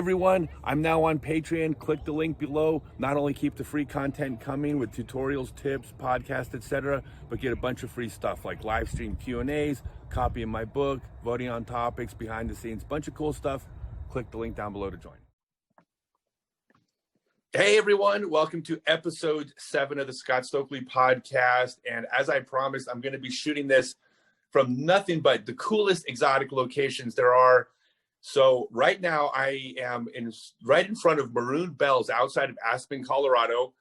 everyone, I'm now on Patreon. Click the link below. Not only keep the free content coming with tutorials, tips, podcasts, etc., but get a bunch of free stuff like live stream Q&As, copy of my book, voting on topics, behind the scenes, bunch of cool stuff. Click the link down below to join. Hey everyone, welcome to episode 7 of the Scott Stokely podcast. And as I promised, I'm going to be shooting this from nothing but the coolest exotic locations there are. So right now I am right in front of Maroon Bells outside of Aspen, Colorado.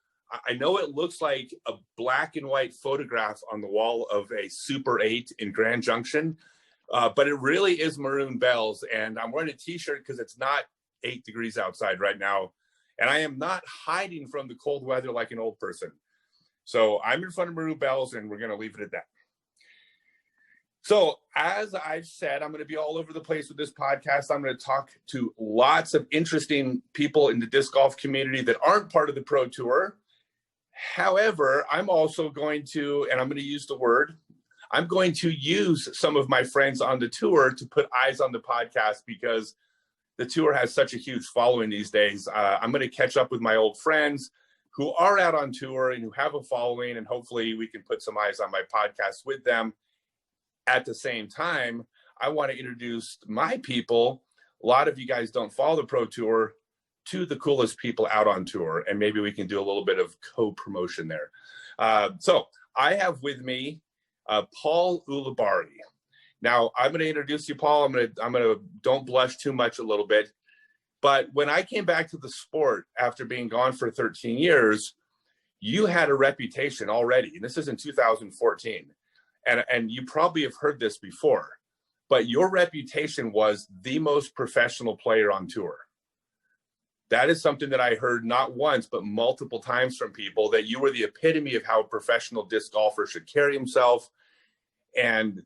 I know it looks like a black and white photograph on the wall of a Super 8 in Grand Junction, but it really is Maroon Bells. And I'm wearing a t-shirt because it's not 8 degrees outside right now. And I am not hiding from the cold weather like an old person. So I'm in front of Maroon Bells and we're going to leave it at that. So as I've said, I'm going to be all over the place with this podcast. I'm going to talk to lots of interesting people in the disc golf community that aren't part of the Pro Tour. However, I'm also going to, and I'm going to use the word, I'm going to use some of my friends on the tour to put eyes on the podcast because the tour has such a huge following these days. I'm going to catch up with my old friends who are out on tour and who have a following, and hopefully we can put some eyes on my podcast with them. At the same time, I want to introduce my people. A lot of you guys don't follow the Pro Tour, to the coolest people out on tour, and maybe we can do a little bit of co-promotion there. So I have with me Paul Ulibarri. Now I'm going to introduce you, Paul. I'm going to don't blush too much a little bit, but when I came back to the sport after being gone for 13 years, you had a reputation already, and this is in 2014. And you probably have heard this before, but your reputation was the most professional player on tour. That is something that I heard not once, but multiple times from people, that you were the epitome of how a professional disc golfer should carry himself. And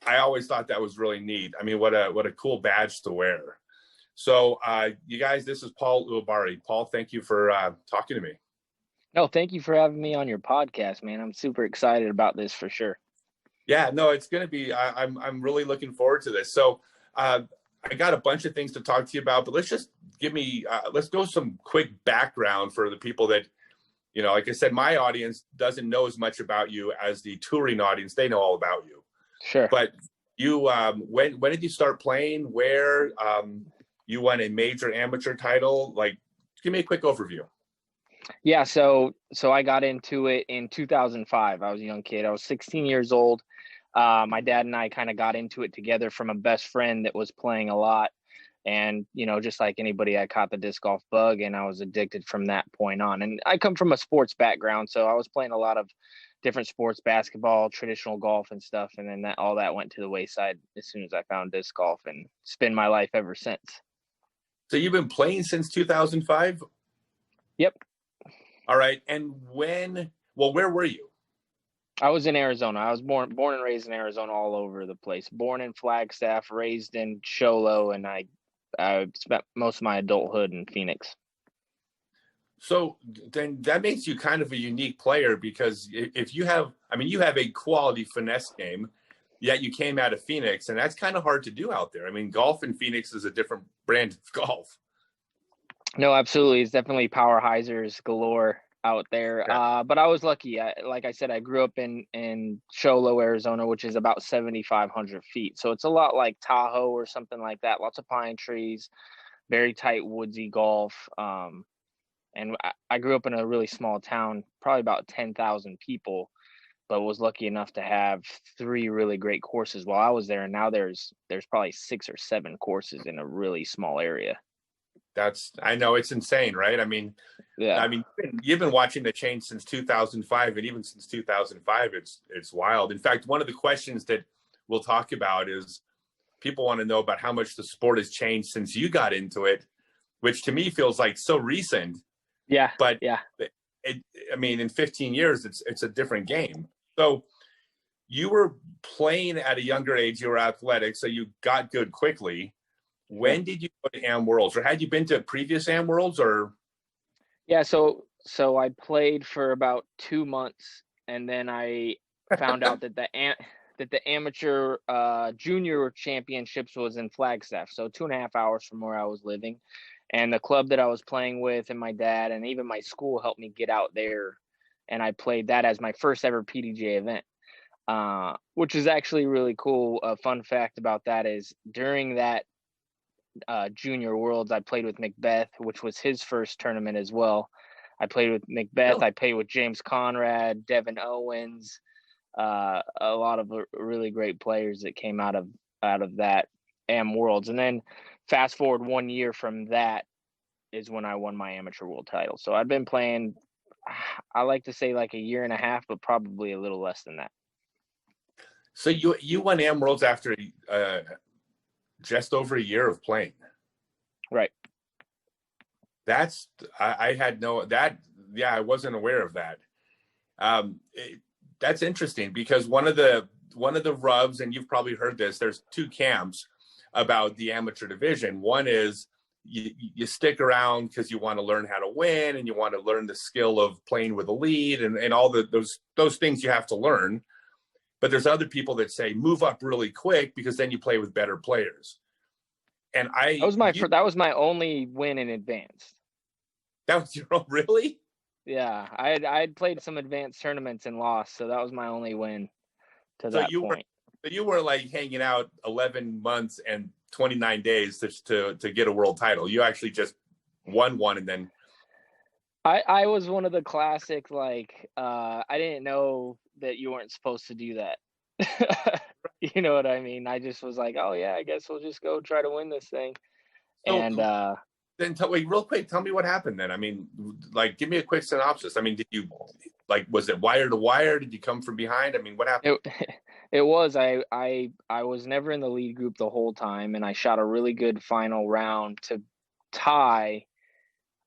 I always thought that was really neat. I mean, what a cool badge to wear. So you guys, this is Paul Ulibarri. Paul, thank you for talking to me. No, thank you for having me on your podcast, man. I'm super excited about this for sure. Yeah, no, it's going to be, I'm really looking forward to this. So I got a bunch of things to talk to you about, but let's just let's go some quick background for the people that, you know, like I said, my audience doesn't know as much about you as the touring audience. They know all about you. Sure. But you, when did you start playing? Where you won a major amateur title? Like, give me a quick overview. Yeah, so I got into it in 2005. I was a young kid. I was 16 years old. My dad and I kind of got into it together from a best friend that was playing a lot. And, you know, just like anybody, I caught the disc golf bug and I was addicted from that point on. And I come from a sports background, so I was playing a lot of different sports, basketball, traditional golf and stuff. And then all that went to the wayside as soon as I found disc golf, and it's been my life ever since. So you've been playing since 2005? Yep. All right. And where were you? I was in Arizona. I was born and raised in Arizona, all over the place. Born in Flagstaff, raised in Show Low, and I spent most of my adulthood in Phoenix. So then that makes you kind of a unique player, because if you have a quality finesse game, yet you came out of Phoenix, and that's kind of hard to do out there. I mean, golf in Phoenix is a different brand of golf. No, absolutely. It's definitely power hyzers galore out there. Yeah. But I was lucky. Like I said, I grew up in Show Low, Arizona, which is about 7,500 feet. So it's a lot like Tahoe or something like that. Lots of pine trees, very tight woodsy golf. And I grew up in a really small town, probably about 10,000 people, but was lucky enough to have 3 really great courses while I was there. And now there's probably 6 or 7 courses in a really small area. I know, it's insane, right? I mean, yeah. You've been watching the change since 2005, and even since 2005, it's wild. In fact, one of the questions that we'll talk about is people want to know about how much the sport has changed since you got into it, which to me feels like so recent. Yeah. But yeah, in 15 years, it's a different game. So you were playing at a younger age. You were athletic, so you got good quickly. When did you go to Am Worlds, or had you been to previous Am Worlds, or? Yeah, so I played for about 2 months, and then I found out that the amateur junior championships was in Flagstaff, so 2.5 hours from where I was living. And the club that I was playing with and my dad and even my school helped me get out there. And I played that as my first ever PDGA event, which is actually really cool. A fun fact about that is during that junior worlds, I played with Macbeth, which was his first tournament as well. I played with Macbeth. Oh. I played with James Conrad, Devin Owens, a lot of really great players that came out of that AM Worlds. And then fast forward 1 year from that is when I won my amateur world title. So I've been playing, I like to say like a year and a half, but probably a little less than that. So you won AM Worlds after just over a year of playing. Right. That's I had no that. Yeah, I wasn't aware of that. That's interesting because one of the rubs, and you've probably heard this, there's two camps about the amateur division. One is you stick around because you want to learn how to win and you want to learn the skill of playing with a lead and all those things you have to learn. But there's other people that say move up really quick because then you play with better players. And that was my only win in advanced. That was your own, really? Yeah, I had played some advanced tournaments and lost, so that was my only win to that point. So you were like hanging out 11 months and 29 days to get a world title. You actually just won one and then. I was one of the classic, like, I didn't know that you weren't supposed to do that. You know what I mean? I just was like, oh yeah, I guess we'll just go try to win this thing. So, and then wait, real quick, tell me what happened then. I mean, like, give me a quick synopsis. I mean, did you, like, was it wire to wire? Did you come from behind? I mean, what happened? It was, I was never in the lead group the whole time, and I shot a really good final round to tie,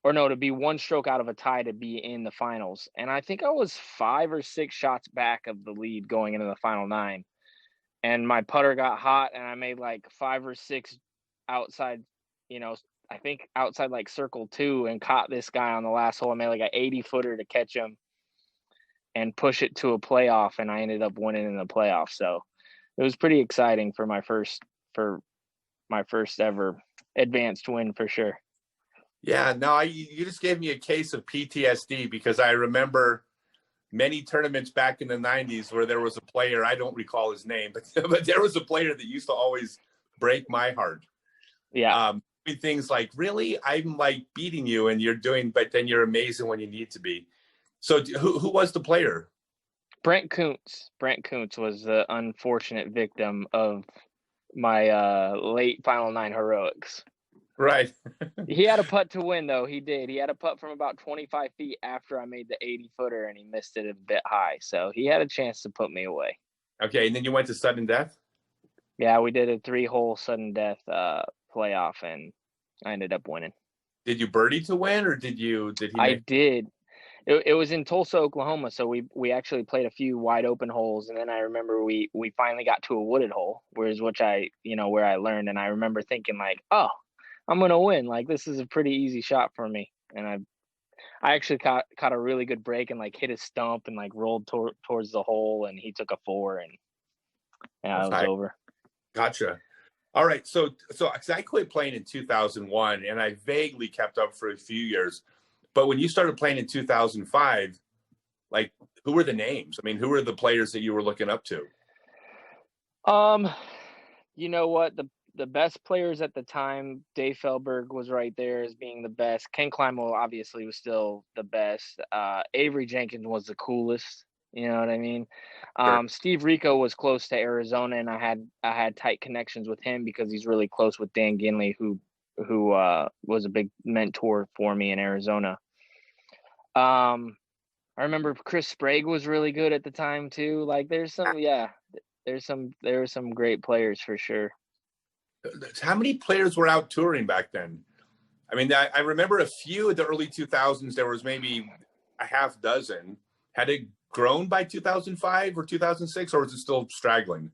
or no, to be one stroke out of a tie to be in the finals. And I think I was 5 or 6 shots back of the lead going into the final 9. And my putter got hot, and I made like 5 or 6 outside, I think outside like circle 2, and caught this guy on the last hole. I made like an 80-footer to catch him and push it to a playoff, and I ended up winning in the playoff. So it was pretty exciting for my first ever advanced win for sure. Yeah, no, you just gave me a case of PTSD because I remember many tournaments back in the 90s where there was a player, I don't recall his name, but there was a player that used to always break my heart. Yeah. Things like, really, I'm like beating you and you're doing, but then you're amazing when you need to be. So who was the player? Brent Kuntz. Brent Kuntz was the unfortunate victim of my late final 9 heroics. Right. He had a putt to win, though. He did. He had a putt from about 25 feet after I made the 80-footer, and he missed it a bit high. So he had a chance to put me away. Okay, and then you went to sudden death? Yeah, we did a 3-hole sudden death playoff, and I ended up winning. Did you birdie to win, or did he? I did. It was in Tulsa, Oklahoma, so we actually played a few wide open holes, and then I remember we finally got to a wooded hole, where I learned, and I remember thinking like, oh, I'm gonna win. Like, this is a pretty easy shot for me, and I actually caught a really good break and like hit a stump and like rolled towards the hole, and he took a 4, and it was over. Gotcha. All right, so I quit playing in 2001, and I vaguely kept up for a few years. But when you started playing in 2005, like, who were the names? I mean, who were the players that you were looking up to? You know what? The best players at the time, Dave Feldberg was right there as being the best. Ken Kleinmel obviously was still the best. Avery Jenkins was the coolest. You know what I mean? Sure. Steve Rico was close to Arizona, and I had tight connections with him because he's really close with Dan Ginley, who was a big mentor for me in Arizona. I remember Chris Sprague was really good at the time too. Like, there were some great players for sure. How many players were out touring back then? I mean, I remember a few in the early 2000s. There was maybe a half dozen. Had it grown by 2005 or 2006, or was it still straggling?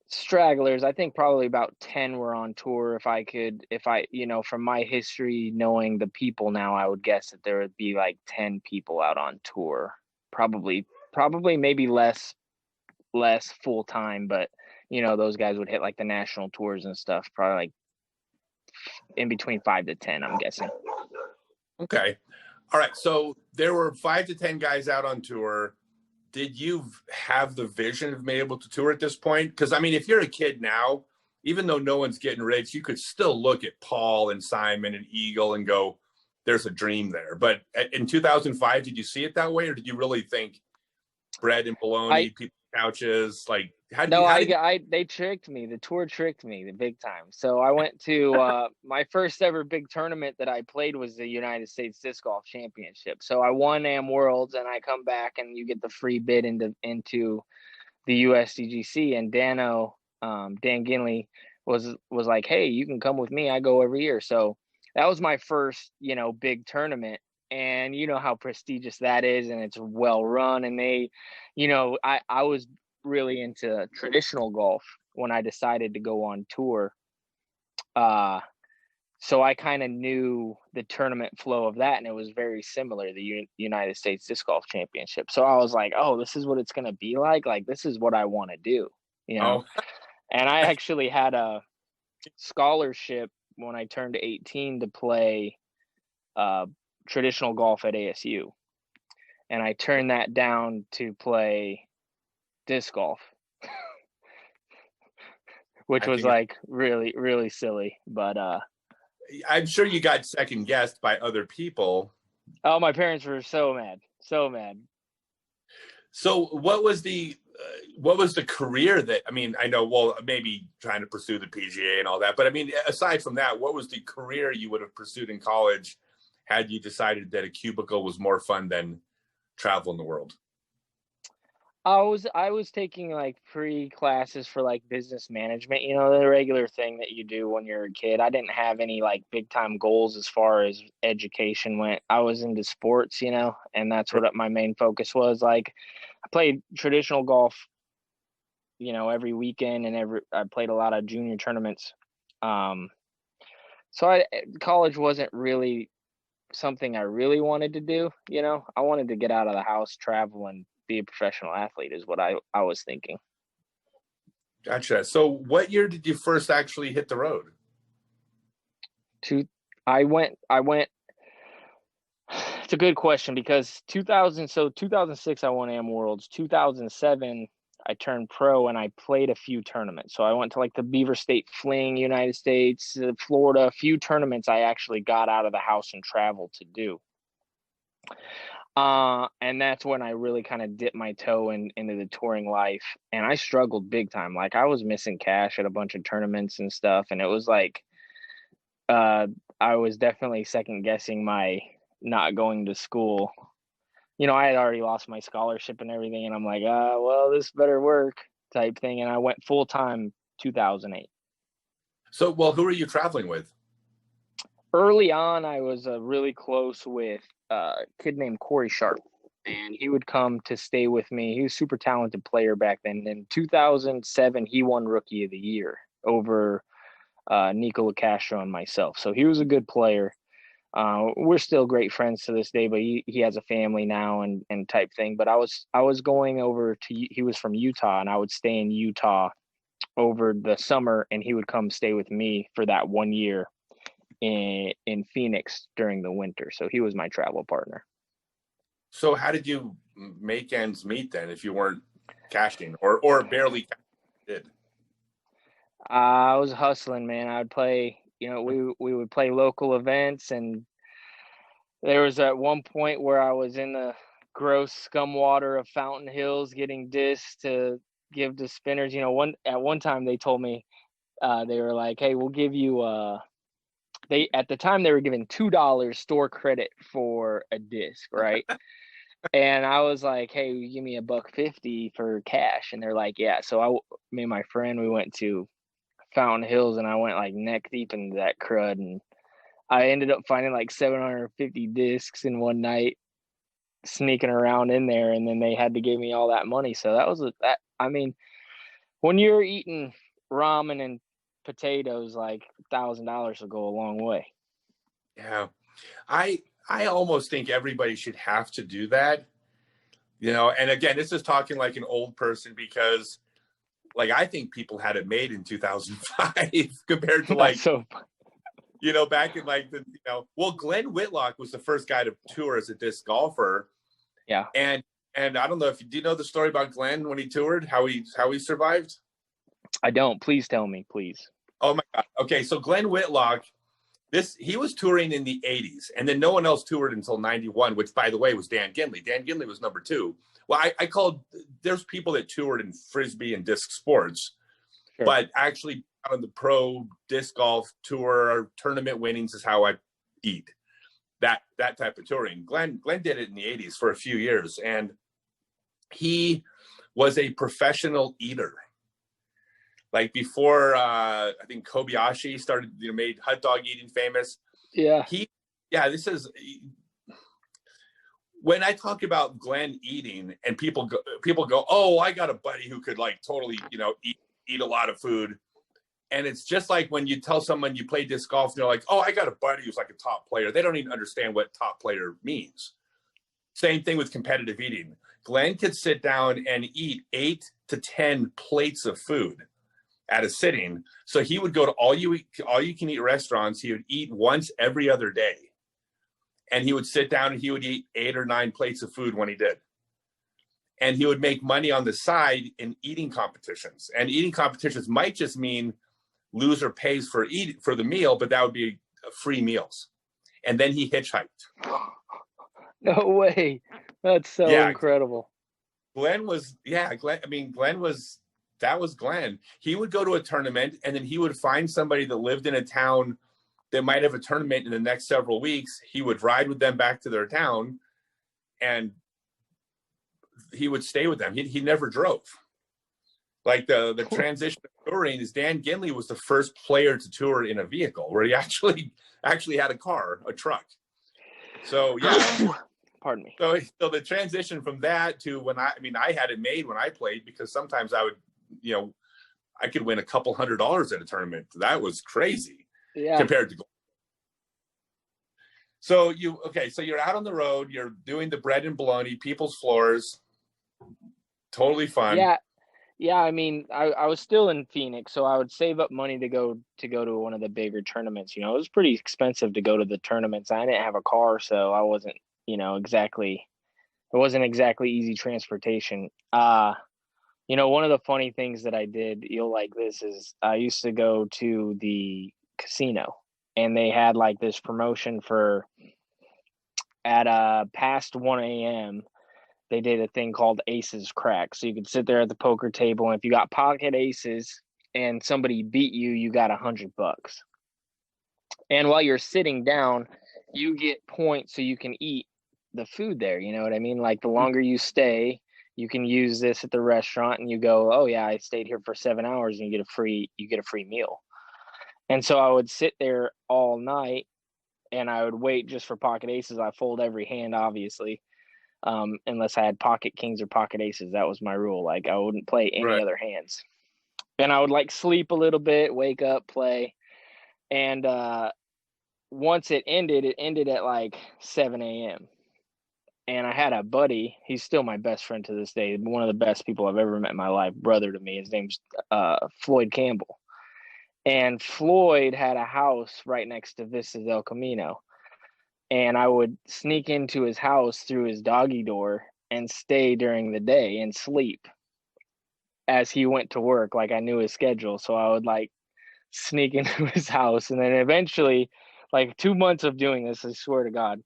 Stragglers. I think probably about 10 were on tour. From my history, knowing the people now, I would guess that there would be like 10 people out on tour. Probably maybe less less full time, but you know, those guys would hit like the national tours and stuff, probably like in between 5 to 10, I'm guessing. Okay. All right. So there were 5 to 10 guys out on tour. Did you have the vision of being able to tour at this point? Because, I mean, if you're a kid now, even though no one's getting rich, you could still look at Paul and Simon and Eagle and go, there's a dream there. But in 2005, did you see it that way? Or did you really think bread and bologna, people couches, like, they tricked me. The tour tricked me the big time. So I went to my first ever big tournament that I played was the United States Disc Golf Championship. So I won Am Worlds, and I come back and you get the free bid into the USDGC. And Dan Ginley was like, hey, you can come with me. I go every year. So that was my first, you know, big tournament. And you know how prestigious that is, and it's well run. And they, you know, I was really into traditional golf when I decided to go on tour. So I kind of knew the tournament flow of that, and it was very similar, the United States Disc Golf Championship. So I was like, oh, this is what it's going to be like. Like, this is what I want to do, you know? Oh. And I actually had a scholarship when I turned 18 to play traditional golf at ASU. And I turned that down to play disc golf, which was like really, really silly. But I'm sure you got second guessed by other people. Oh, my parents were so mad. So what was the career that, I mean, I know, well, maybe trying to pursue the PGA and all that, but I mean, aside from that, what was the career you would have pursued in college had you decided that a cubicle was more fun than travel in the world? I was taking like free classes for like business management, you know, the regular thing that you do when you're a kid. I didn't have any like big time goals as far as education went. I was into sports, you know, and that's what my main focus was. Like, I played traditional golf, you know, every weekend, and I played a lot of junior tournaments. So college wasn't really something I really wanted to do, you know. I wanted to get out of the house, travel, and be a professional athlete is what I was thinking. Gotcha. So what year did you first actually hit the road? I went it's a good question, because 2006 I won Am Worlds. 2007 I turned pro and I played a few tournaments. So I went to like the Beaver State Fling, United States, Florida, a few tournaments I actually got out of the house and traveled to do. And that's when I really kind of dipped my toe into the touring life, and I struggled big time. Like, I was missing cash at a bunch of tournaments and stuff, and it was like, I was definitely second guessing my not going to school. You know, I had already lost my scholarship and everything, and I'm like, well, this better work type thing. And I went full time 2008. So, well, who are you traveling with? Early on, I was really close with a kid named Corey Sharp, and he would come to stay with me. He was a super talented player back then. In 2007, he won Rookie of the Year over Nico Castro and myself. So he was a good player. We're still great friends to this day, but he has a family now and type thing. But I was going over to, he was from Utah, and I would stay in Utah over the summer, and he would come stay with me for that 1 year in Phoenix during the winter. So he was my travel partner. So how did you make ends meet then if you weren't cashing or barely did? I was hustling, man. I would play, you know, we would play local events, and there was at one point where I was in the gross scum water of Fountain Hills getting discs to give to spinners. You know, at one time they told me, they were like, hey, we'll give you at the time they were giving $2 store credit for a disc, right? And I was like, hey, you give me $1.50 for cash. And they're like, yeah. So me and my friend, we went to Fountain Hills, and I went like neck deep into that crud, and I ended up finding like 750 discs in one night, sneaking around in there, and then they had to give me all that money. So I mean, when you're eating ramen and potatoes, like $1,000 will go a long way. Yeah. I almost think everybody should have to do that. You know, and again, this is talking like an old person because like I think people had it made in 2005 compared to like, So you know, back in like the, you know, well, Glenn Whitlock was the first guy to tour as a disc golfer. yeah, And I don't know if do you know the story about Glenn when he toured, how he survived? I don't. Please tell me, please. Oh my God. Okay, so Glenn Whitlock, he was touring in the 80s, and then no one else toured until 91, which by the way was Dan Ginley. Dan Ginley was number 2. Well, I called there's people that toured in frisbee and disc sports, Sure. but actually on the pro disc golf tour tournament winnings is how I eat. That type of touring. Glenn did it in the 80s for a few years, and he was a professional eater. Like before, I think Kobayashi started, you know, made hot dog eating famous. Yeah. This is when I talk about Glenn eating, and people go, oh, I got a buddy who could like totally, you know, eat a lot of food. And it's just like when you tell someone you play disc golf, and they're like, oh, I got a buddy who's like a top player. They don't even understand what top player means. Same thing with competitive eating. Glenn could sit down and eat 8 to 10 plates of food at a sitting. So he would go to all you can eat restaurants. He would eat once every other day. And he would sit down and he would eat 8 or 9 plates of food when he did. And he would make money on the side in eating competitions. And eating competitions might just mean loser pays for the meal, but that would be free meals. And then he hitchhiked. No way. That's so incredible. Glenn was that was Glenn. He would go to a tournament, and then he would find somebody that lived in a town that might have a tournament in the next several weeks. He would ride with them back to their town, and he would stay with them. He never drove. Like the transition of touring is Dan Ginley was the first player to tour in a vehicle where he actually had a car, a truck. So yeah. Pardon me. So the transition from that to when I had it made when I played, because sometimes I would, you know, I could win a couple $100 at a tournament. That was crazy compared to. So you're out on the road, you're doing the bread and bologna, people's floors, totally fun. Yeah. I mean, I was still in Phoenix, so I would save up money to go to one of the bigger tournaments. You know, it was pretty expensive to go to the tournaments. I didn't have a car, so I wasn't, you know, it wasn't exactly easy transportation. You know, one of the funny things that I did, you'll like this, is I used to go to the casino, and they had like this promotion for at past 1 a.m. They did a thing called Aces Crack. So you could sit there at the poker table, and if you got pocket aces and somebody beat you, you got $100. And while you're sitting down, you get points so you can eat the food there. You know what I mean? Like the longer you stay, you can use this at the restaurant, and you go, oh yeah, I stayed here for 7 hours, and you get a free meal. And so I would sit there all night, and I would wait just for pocket aces. I fold every hand, obviously. Unless I had pocket kings or pocket aces. That was my rule. Like I wouldn't play any other hands. And I would like sleep a little bit, wake up, play. And once it ended at like 7 a.m. And I had a buddy, he's still my best friend to this day, one of the best people I've ever met in my life, brother to me. His name's Floyd Campbell. And Floyd had a house right next to Vista del Camino. And I would sneak into his house through his doggy door and stay during the day and sleep as he went to work. Like I knew his schedule. So I would like sneak into his house. And then eventually, like 2 months of doing this, I swear to God,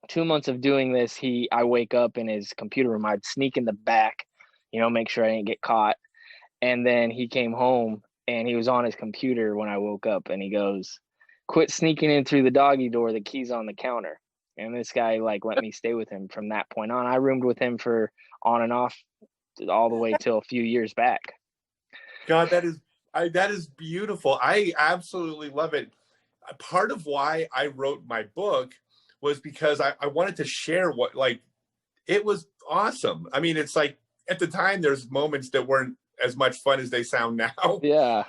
2 months of doing this, I wake up in his computer room. I'd sneak in the back, you know, make sure I didn't get caught. And then he came home and he was on his computer when I woke up, and he goes, quit sneaking in through the doggy door, the key's on the counter. And this guy like let me stay with him from that point on. I roomed with him for on and off all the way till a few years back. God, that is beautiful. I absolutely love it. Part of why I wrote my book was because I wanted to share what, like, it was awesome. I mean, it's like at the time there's moments that weren't as much fun as they sound now. Yeah.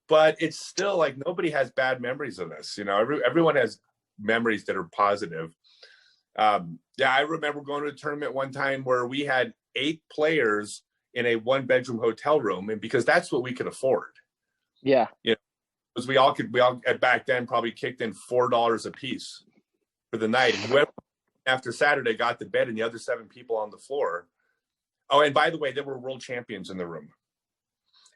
But it's still like nobody has bad memories of this. You know, everyone has memories that are positive. Yeah, I remember going to a tournament one time where we had 8 players in a 1-bedroom hotel room, and because that's what we could afford. Yeah. You know, because we all back then probably kicked in $4 a piece for the night. And whoever after Saturday got the bed and the other 7 people on the floor. Oh, and by the way, there were world champions in the room.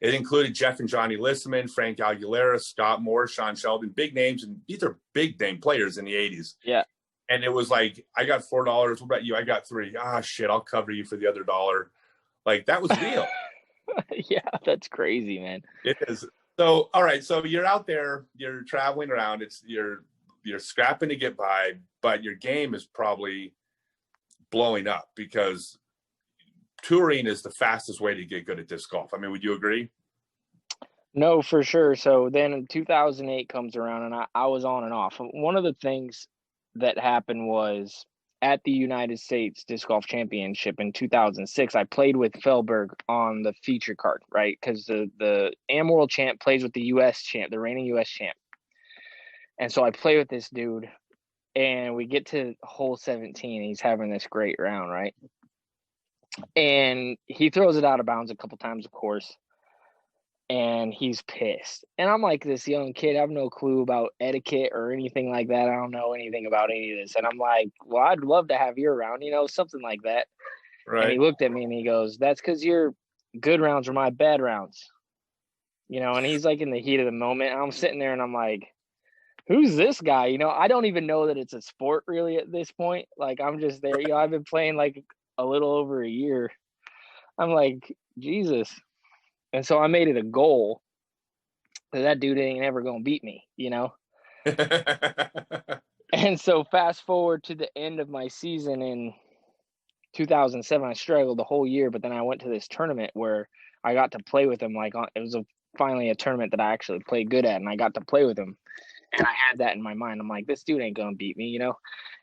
It included Jeff and Johnny Listman, Frank Aguilera, Scott Moore, Sean Sheldon, big names. And these are big name players in the 80s. Yeah. And it was like, I got $4. What about you? I got 3. Ah, shit, I'll cover you for the other $1. Like, that was real. Yeah, that's crazy, man. It is. So, all right. So you're out there, you're traveling around. You're scrapping to get by, but your game is probably blowing up because touring is the fastest way to get good at disc golf. I mean, would you agree? No, for sure. So then 2008 comes around, and I was on and off. One of the things that happened was at the United States Disc Golf Championship in 2006, I played with Felberg on the feature card, right? Because the Am World champ plays with the U.S. champ, the reigning U.S. champ. And so I play with this dude, and we get to hole 17. He's having this great round, right? And he throws it out of bounds a couple times, of course. And he's pissed. And I'm like this young kid. I have no clue about etiquette or anything like that. I don't know anything about any of this. And I'm like, well, I'd love to have your round, something like that. Right. And he looked at me and he goes, that's because your good rounds are my bad rounds. And he's like in the heat of the moment. And I'm sitting there and I'm like, who's this guy? I don't even know that it's a sport really at this point. Like, I'm just there. I've been playing like a little over a year. I'm like, Jesus. And so I made it a goal that dude ain't ever going to beat me, And so fast forward to the end of my season in 2007, I struggled the whole year, but then I went to this tournament where I got to play with him. It was finally a tournament that I actually played good at, and I got to play with him. And I had that in my mind. I'm like, this dude ain't going to beat me,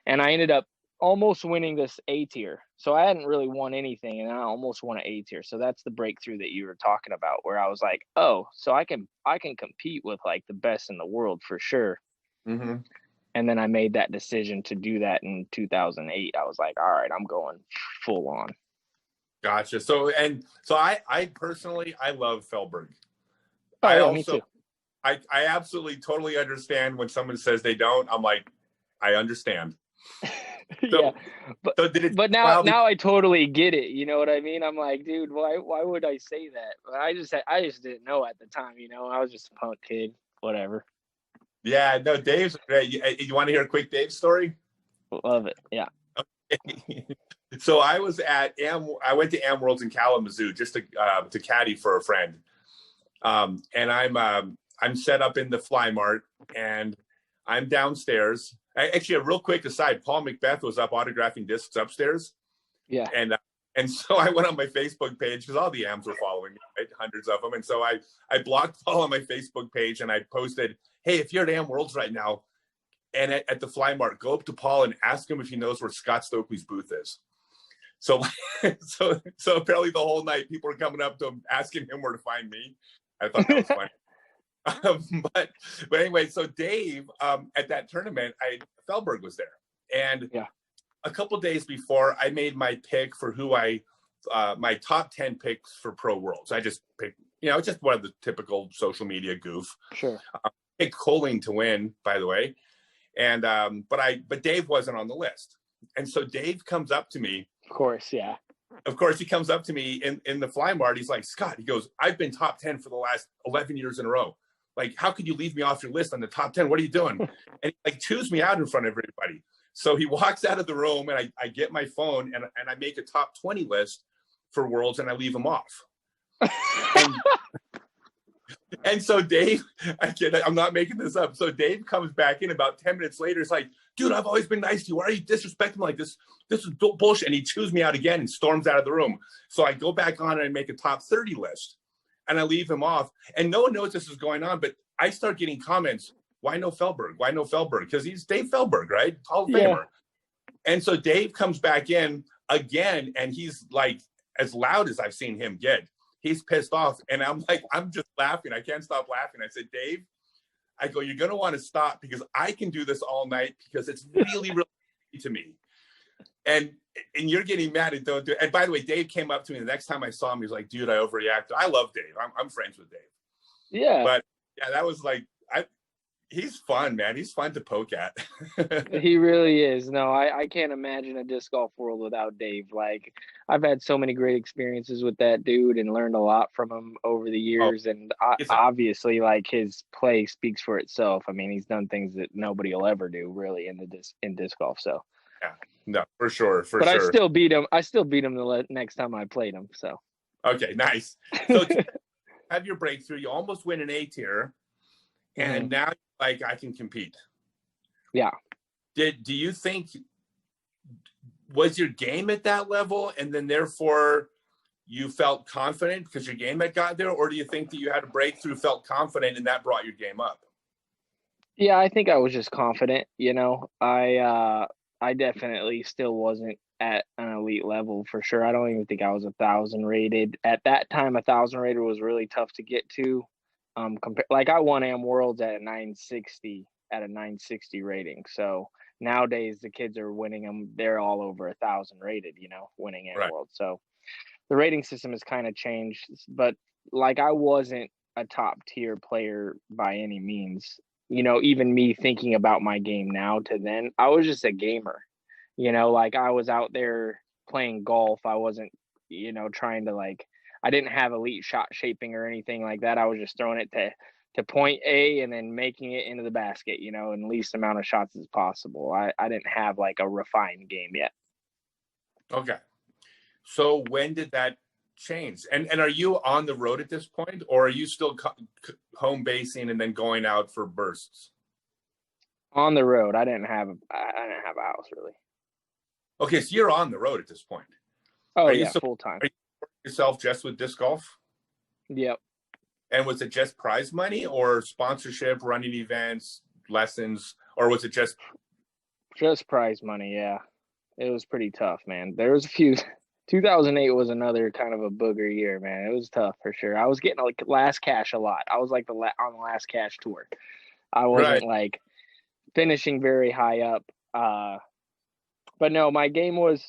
And I ended up almost winning this A tier. So I hadn't really won anything, and I almost won an A tier. So that's the breakthrough that you were talking about, where I was like, oh, so I can compete with like the best in the world for sure. Mm-hmm. And then I made that decision to do that in 2008. I was like, all right, I'm going full on. Gotcha. So I personally, I love Felberg. Me too. I absolutely totally understand when someone says they don't. I'm like, I understand. Yeah, but now I totally get it. You know what I mean? I'm like, dude, why would I say that? But I just didn't know at the time. I was just a punk kid, whatever. Yeah, no, Dave's great. You want to hear a quick Dave story? Love it. Yeah. Okay. So I went to Am Worlds in Kalamazoo just to caddy for a friend, and I'm set up in the Fly Mart, and I'm downstairs. Actually, a real quick aside, Paul Macbeth was up autographing discs upstairs. Yeah. And so I went on my Facebook page because all the AMs were following me, right? Hundreds of them. And so I blocked Paul on my Facebook page and I posted, hey, if you're at Am Worlds right now and at the Fly Mart, go up to Paul and ask him if he knows where Scott Stokely's booth is. So apparently the whole night people were coming up to him, asking him where to find me. I thought that was funny. But anyway, so Dave, at that tournament, Felberg was there, and a couple days before, I made my pick for who my top 10 picks for Pro Worlds. I just picked, just one of the typical social media goof. Sure. Picked Colleen to win, by the way, and but Dave wasn't on the list, and so Dave comes up to me. Of course, yeah. Of course, he comes up to me in the Fly Mart. He's like, Scott, he goes, I've been top 10 for the last 11 years in a row. Like, how could you leave me off your list on the top 10? What are you doing? And he chews me out in front of everybody. So he walks out of the room and I get my phone and I make a top 20 list for Worlds and I leave him off. And so Dave, I'm not making this up. So Dave comes back in about 10 minutes later. It's like, dude, I've always been nice to you. Why are you disrespecting me like this? This is bullshit. And he chews me out again and storms out of the room. So I go back on and I make a top 30 list. And I leave him off. And no one knows this is going on, but I start getting comments. Why no Felberg? Why no Felberg? Because he's Dave Felberg, right? Hall of Famer. And so Dave comes back in again, and he's like as loud as I've seen him get. He's pissed off. And I'm like, I'm just laughing. I can't stop laughing. I said, Dave, I go, you're going to want to stop because I can do this all night because it's really, really easy to me. and you're getting mad and don't do it. And by the way, Dave came up to me the next time I saw him. He was like, dude, I overreacted. I love Dave. I'm friends with Dave. Yeah. But yeah, that was like, he's fun, man. He's fun to poke at. He really is. No, I can't imagine a disc golf world without Dave. Like, I've had so many great experiences with that dude and learned a lot from him over the years. And obviously, like, his play speaks for itself. I mean, he's done things that nobody will ever do, really, in disc golf. So yeah, no, for sure, but I still beat him. I still beat him the next time I played him. So okay, nice. So have your breakthrough. You almost win an A tier, and now like I can compete. Yeah. Do you think was your game at that level, and then therefore you felt confident because your game had got there, or do you think that you had a breakthrough, felt confident, and that brought your game up? Yeah, I think I was just confident. You know, I definitely still wasn't at an elite level for sure. I don't even think I was 1,000 rated at that time. 1,000 rated was really tough to get to. Like I won Am Worlds at a 960 rating. So nowadays the kids are winning them. They're all over 1,000 rated. You know, winning Am Worlds. So the rating system has kind of changed. But like I wasn't a top tier player by any means. You know, even me thinking about my game now to then, I was just a gamer. You know, like I was out there playing golf. I wasn't, you know, trying to like, I didn't have elite shot shaping or anything like that. I was just throwing it to point A and then making it into the basket, you know, in least amount of shots as possible. I didn't have like a refined game yet. Okay. So when did that change? And are you on the road at this point, or are you still home basing and then going out for bursts? On the road. I didn't have a house really. Okay, so you're on the road at this point. Oh, yeah, full time. Are you supporting yourself just with disc golf? Yep. And was it just prize money or sponsorship, running events, lessons, or was it just prize money? Yeah, it was pretty tough, man. There was a few. 2008 was another kind of a booger year, man. It was tough for sure. I was getting like last cash a lot. I was like on the last cash tour. I wasn't like finishing very high up. But no, my game was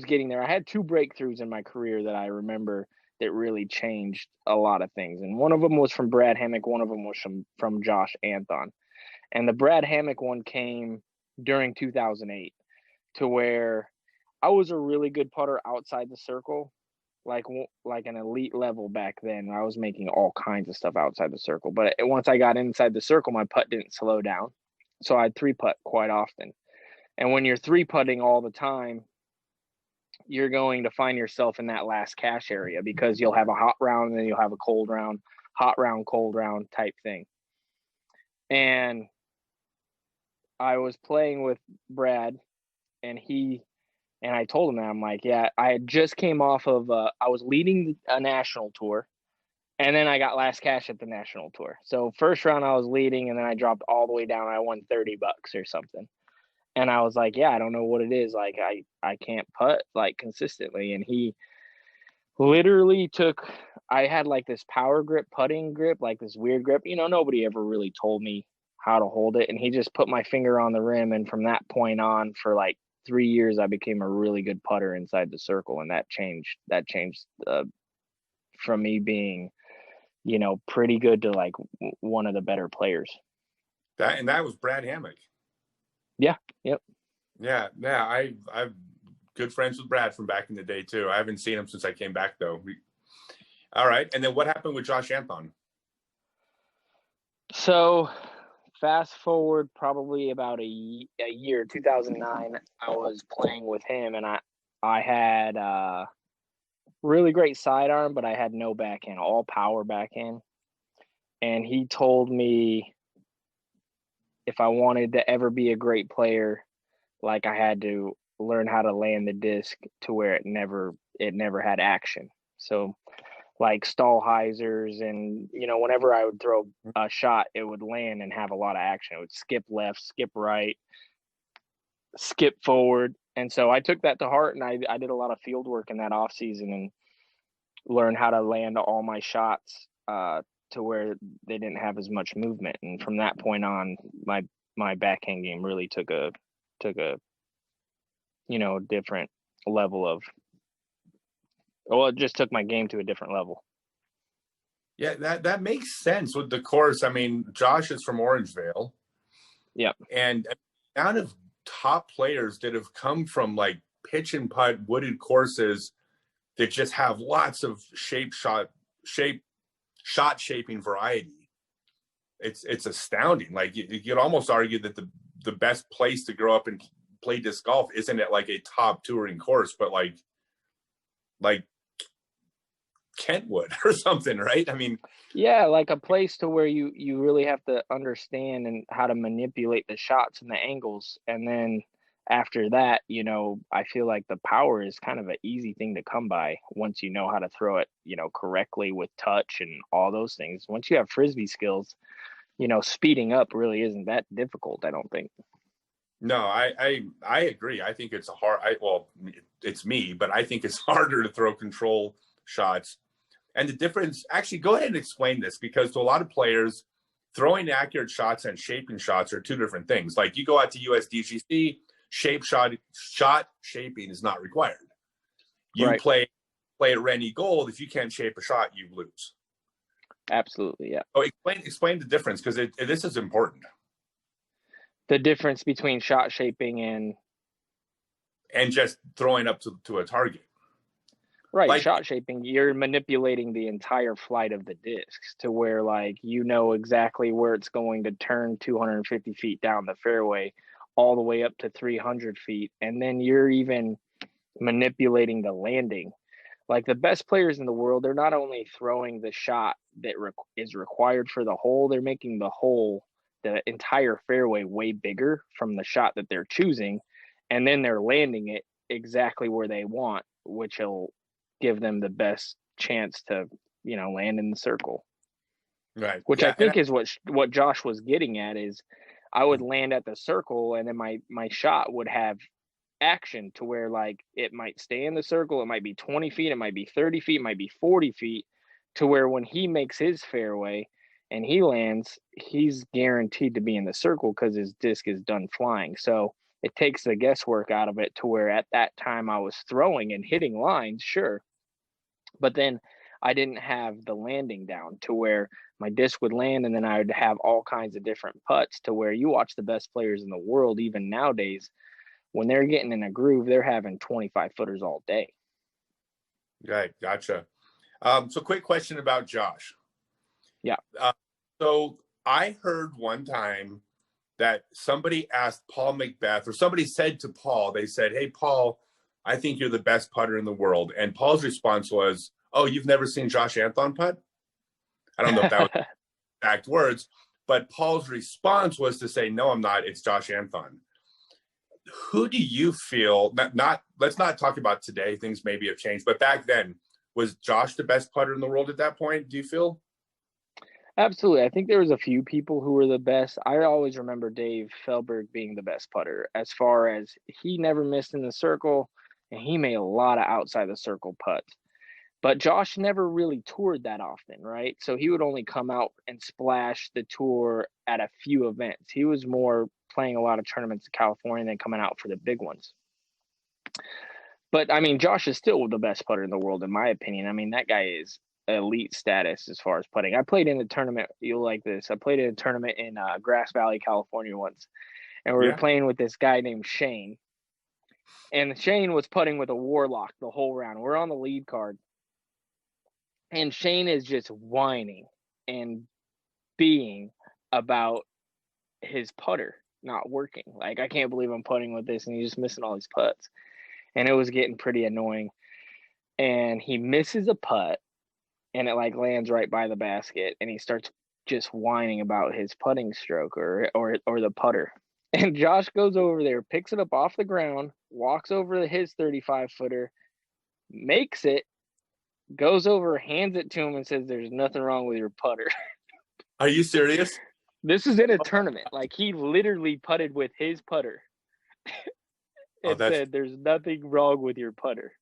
getting there. I had 2 breakthroughs in my career that I remember that really changed a lot of things. And one of them was from Brad Hammock. One of them was from Josh Anthon. And the Brad Hammock one came during 2008 to where I was a really good putter outside the circle, like an elite level back then. I was making all kinds of stuff outside the circle. But once I got inside the circle, my putt didn't slow down. So I'd 3-putt quite often. And when you're 3-putting all the time, you're going to find yourself in that last cash area because you'll have a hot round and then you'll have a cold round, hot round, cold round type thing. And I was playing with Brad and I told him that, I'm like, yeah, I had just came off of, I was leading a national tour and then I got last cash at the national tour. So first round I was leading and then I dropped all the way down. I won $30 or something. And I was like, yeah, I don't know what it is. Like, I can't putt like consistently. And he literally I had like this power grip, putting grip, like this weird grip. You know, nobody ever really told me how to hold it. And he just put my finger on the rim. And from that point on, for like 3 years, I became a really good putter inside the circle. And that changed from me being, you know, pretty good to like one of the better players. That was Brad Hammock. Yeah. Yep. Yeah. I've good friends with Brad from back in the day too. I haven't seen him since I came back though. All right. And then what happened with Josh Anthon? So fast forward probably about a year, 2009, I was playing with him and I had really great sidearm, but I had no backhand, all power backhand. And he told me if I wanted to ever be a great player, like I had to learn how to land the disc to where it never had action. So like Stallheisers and, you know, whenever I would throw a shot, it would land and have a lot of action. It would skip left, skip right, skip forward. And so I took that to heart and I did a lot of field work in that off season and learned how to land all my shots to where they didn't have as much movement. And from that point on, my backhand game really took a different level of, well, it just took my game to a different level. Yeah, that makes sense with the course. I mean, Josh is from Orangevale. Yep. And the amount of top players that have come from like pitch and putt wooded courses that just have lots of shot shaping variety. It's astounding. Like you could almost argue that the best place to grow up and play disc golf isn't at like a top touring course, but like Kentwood or something, right? I mean, yeah, like a place to where you really have to understand and how to manipulate the shots and the angles, and then after that, I feel like the power is kind of an easy thing to come by once you know how to throw it, correctly with touch and all those things. Once you have frisbee skills, speeding up really isn't that difficult, I don't think. No, I agree. I think it's it's me, but I think it's harder to throw control shots. And the difference, actually, go ahead and explain this, because to a lot of players, throwing accurate shots and shaping shots are two different things. Like you go out to USDGC, shot shaping is not required. You Right. play at Rennie Gold. If you can't shape a shot, you lose. Absolutely, yeah. So explain the difference, because this is important. The difference between shot shaping And just throwing up to a target. right, like, shot shaping, you're manipulating the entire flight of the discs to where, like, exactly where it's going to turn 250 feet down the fairway all the way up to 300 feet. And then you're even manipulating the landing. Like the best players in the world, they're not only throwing the shot that is required for the hole, they're making the entire fairway way bigger from the shot that they're choosing. And then they're landing it exactly where they want, which will give them the best chance to, land in the circle. right. Which Yeah, I think is what Josh was getting at, is I would land at the circle and then my shot would have action to where, like, it might stay in the circle, it might be 20 feet, it might be 30 feet, it might be 40 feet, to where when he makes his fairway and he lands, he's guaranteed to be in the circle because his disc is done flying. So it takes the guesswork out of it, to where at that time I was throwing and hitting lines, sure, but then I didn't have the landing down to where my disc would land, and then I would have all kinds of different putts, to where you watch the best players in the world, even nowadays, when they're getting in a groove, they're having 25 footers all day. Right. Gotcha. So quick question about Josh. Yeah. So I heard one time that somebody asked Paul Macbeth, or somebody said to Paul, they said, "Hey, Paul, I think you're the best putter in the world." And Paul's response was, "Oh, you've never seen Josh Anthon putt?" I don't know if that was exact words, but Paul's response was to say, "No, I'm not. It's Josh Anthon." Who do you feel, let's not talk about today, things maybe have changed, but back then, was Josh the best putter in the world at that point, do you feel? Absolutely. I think there was a few people who were the best. I always remember Dave Felberg being the best putter, as far as he never missed in the circle, and he made a lot of outside the circle putts. But Josh never really toured that often, right? So he would only come out and splash the tour at a few events. He was more playing a lot of tournaments in California and then coming out for the big ones. But I mean, Josh is still the best putter in the world, in my opinion. I mean, that guy is elite status as far as putting. I played in a tournament. You'll like this. I played in a tournament in Grass Valley, California once, and we were playing with this guy named Shane. And Shane was putting with a Warlock the whole round. We're on the lead card, and Shane is just whining and being about his putter not working. Like, I can't believe I'm putting with this, and he's just missing all these putts. And it was getting pretty annoying. And he misses a putt, and it like lands right by the basket, and he starts just whining about his putting stroke or the putter. And Josh goes over there, picks it up off the ground, walks over to his 35-footer, makes it, goes over, hands it to him, and says, "There's nothing wrong with your putter." Are you serious? This is in a tournament. Like, he literally putted with his putter. It said, "There's nothing wrong with your putter."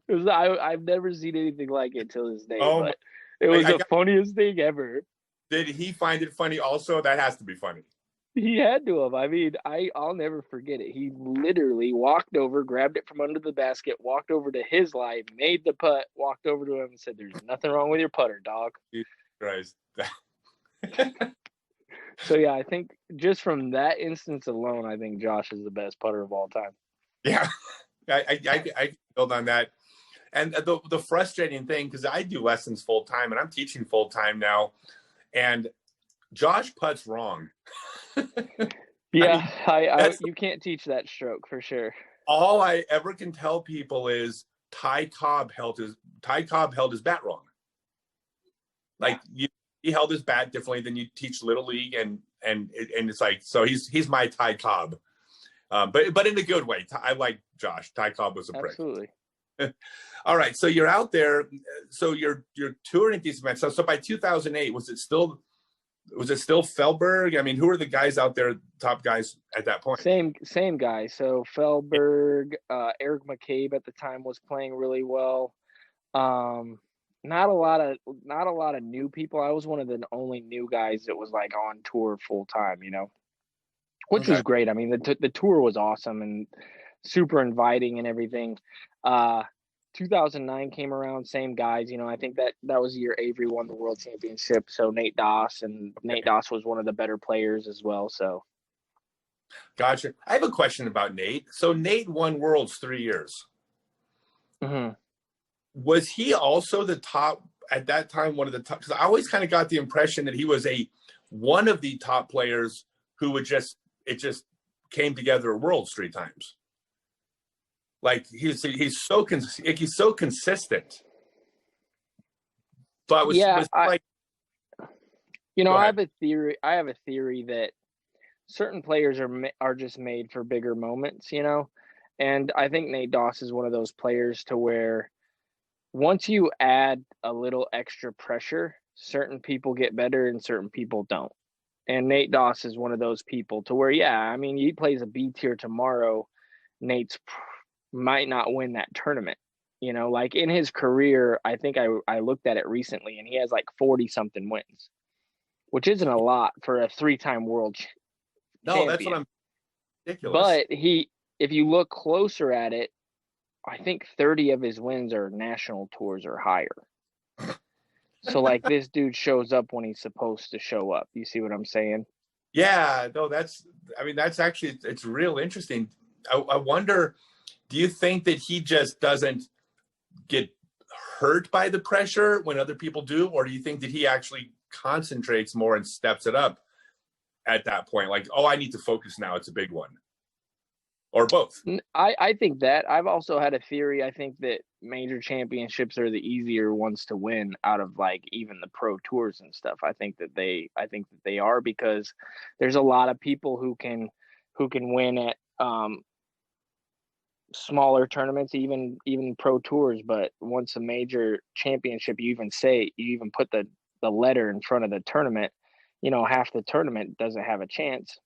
I've never seen anything like it till this day, but it was the funniest thing ever. Did he find it funny also? That has to be funny. He had to have. I mean, I'll never forget it. He literally walked over, grabbed it from under the basket, walked over to his line, made the putt, walked over to him and said, "There's nothing wrong with your putter, dog." Jesus Christ. So yeah, I think just from that instance alone, I think Josh is the best putter of all time. Yeah, I build on that. And the frustrating thing, because I do lessons full time and I'm teaching full time now, and Josh putts wrong. Yeah, That's you can't teach that stroke for sure. all I ever can tell people is Ty Cobb held his bat wrong. Like he held his bat differently than you teach little league, and it's like, so he's my Ty Cobb, but in a good way. I like Josh. Ty Cobb was a prick. Absolutely. All right, so you're out there, so you're touring these events. So by 2008, was it still Felberg? I mean, who are the guys out there, top guys at that point? Same guy. So Felberg, Eric McCabe at the time was playing really well. Not a lot of new people. I was one of the only new guys that was like on tour full time, which was great. I mean, the tour was awesome and super inviting and everything. 2009 came around, same guys. I think that was the year Avery won the world championship. So Nate Doss was one of the better players as well. So, gotcha. I have a question about Nate. So Nate won worlds 3 years. Mm-hmm. Was he also the top at that time? One of the top, because I always kind of got the impression that he was one of the top players who would just came together at worlds 3 times. Like he's so consistent. But I have a theory. I have a theory that certain players are just made for bigger moments, and I think Nate Doss is one of those players to where once you add a little extra pressure, certain people get better and certain people don't. And Nate Doss is one of those people to where, I mean, he plays a B tier tomorrow, Nate's might not win that tournament. Like in his career, I think I looked at it recently and he has like 40 something wins, which isn't a lot for a 3-time world champion. That's what I'm ridiculous. But if you look closer at it, I think 30 of his wins are national tours or higher. So like this dude shows up when he's supposed to show up. You see what I'm saying? Yeah, no, that's actually, it's real interesting. I wonder, do you think that he just doesn't get hurt by the pressure when other people do? Or do you think that he actually concentrates more and steps it up at that point? Like, oh, I need to focus now. It's a big one. Or both? I think that. I've also had a theory. I think that major championships are the easier ones to win out of like even the pro tours and stuff. I think that they are, because there's a lot of people who can win at smaller tournaments, even pro tours, but once a major championship, you even put the letter in front of the tournament, half the tournament doesn't have a chance.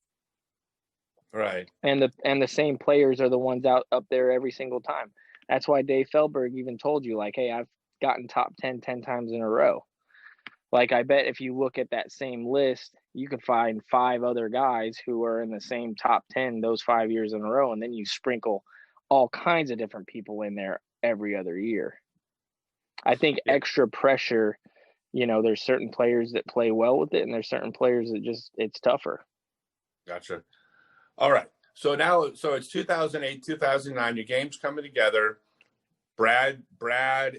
Right. And the same players are the ones up there every single time. That's why Dave Feldberg even told you, like, hey, I've gotten top 10 times in a row. Like, I bet if you look at that same list, you could find 5 other guys who are in the same top 10 those 5 years in a row, and then you sprinkle all kinds of different people in there every other year. I think extra pressure, there's certain players that play well with it, and there's certain players that it's tougher. Gotcha. All right. So it's 2008, 2009. Your game's coming together. Brad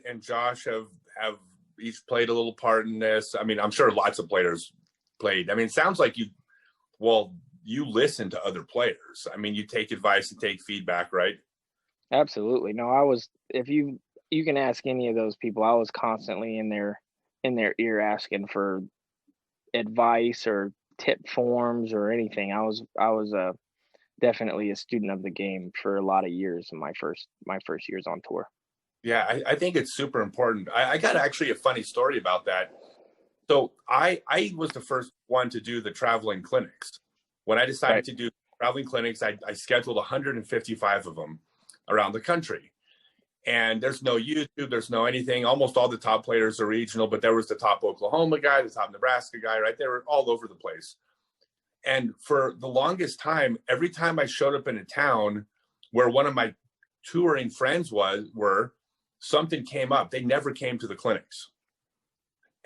and Josh have each played a little part in this. I mean, I'm sure lots of players played. I mean, it sounds like you listen to other players. I mean, you take advice and take feedback, right? Absolutely. No, if you can ask any of those people, I was constantly in their ear asking for advice or tip forms or anything. I was definitely a student of the game for a lot of years in my first years on tour. Yeah, I think it's super important. I got actually a funny story about that. So I was the first one to do the traveling clinics. When I decided to do traveling clinics, I scheduled 155 of them around the country. And there's no YouTube, there's no anything. Almost all the top players are regional, but there was the top Oklahoma guy, the top Nebraska guy, right? They were all over the place. And for the longest time, every time I showed up in a town where one of my touring friends were, something came up. They never came to the clinics.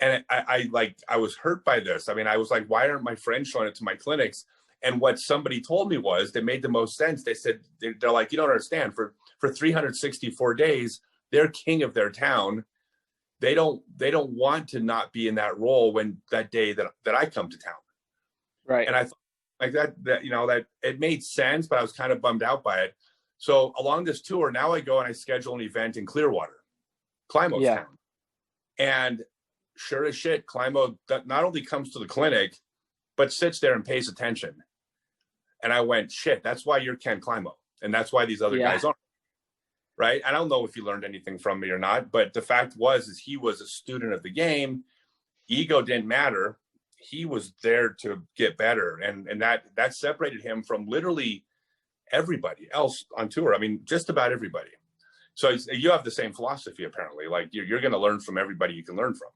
And I was hurt by this. I mean, I was like, why aren't my friends showing up to my clinics? And what somebody told me was, that made the most sense. They said, they're like, you don't understand. For 364 days, they're king of their town. They don't want to not be in that role when that day that I come to town. Right. And I thought like that, you know, that it made sense, but I was kind of bummed out by it. So along this tour, now I go and I schedule an event in Clearwater, Climo's town. And sure as shit, Climo not only comes to the clinic, but sits there and pays attention. And I went, shit, that's why you're Ken Climo. And that's why these other guys aren't. Right. I don't know if he learned anything from me or not, but the fact is he was a student of the game. Ego didn't matter. He was there to get better. And that separated him from literally everybody else on tour. I mean, just about everybody. So you have the same philosophy, apparently. Like you're going to learn from everybody you can learn from.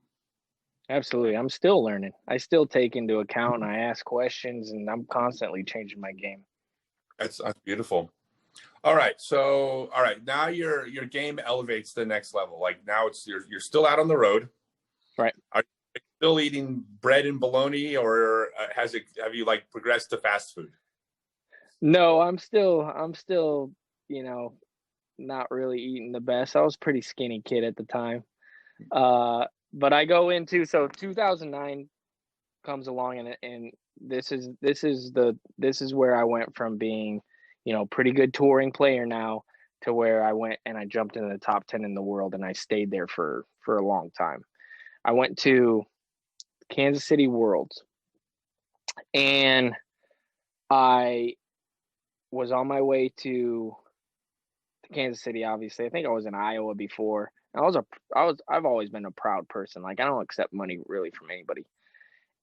Absolutely. I'm still learning. I still take into account and I ask questions, and I'm constantly changing my game. That's beautiful. All right. So, now your game elevates to the next level. Like now you're still out on the road. Right. Are you still eating bread and bologna, or have you like progressed to fast food? No, I'm still, you know, not really eating the best. I was a pretty skinny kid at the time. But I go into, so 2009 comes along, and this is where I went from being, you know, pretty good touring player now to where I went and I jumped into the top 10 in the world, and I stayed there for a long time. I went to Kansas City Worlds, and I was on my way to Kansas City. Obviously, I think I was in Iowa before. I've always been a proud person. Like I don't accept money really from anybody.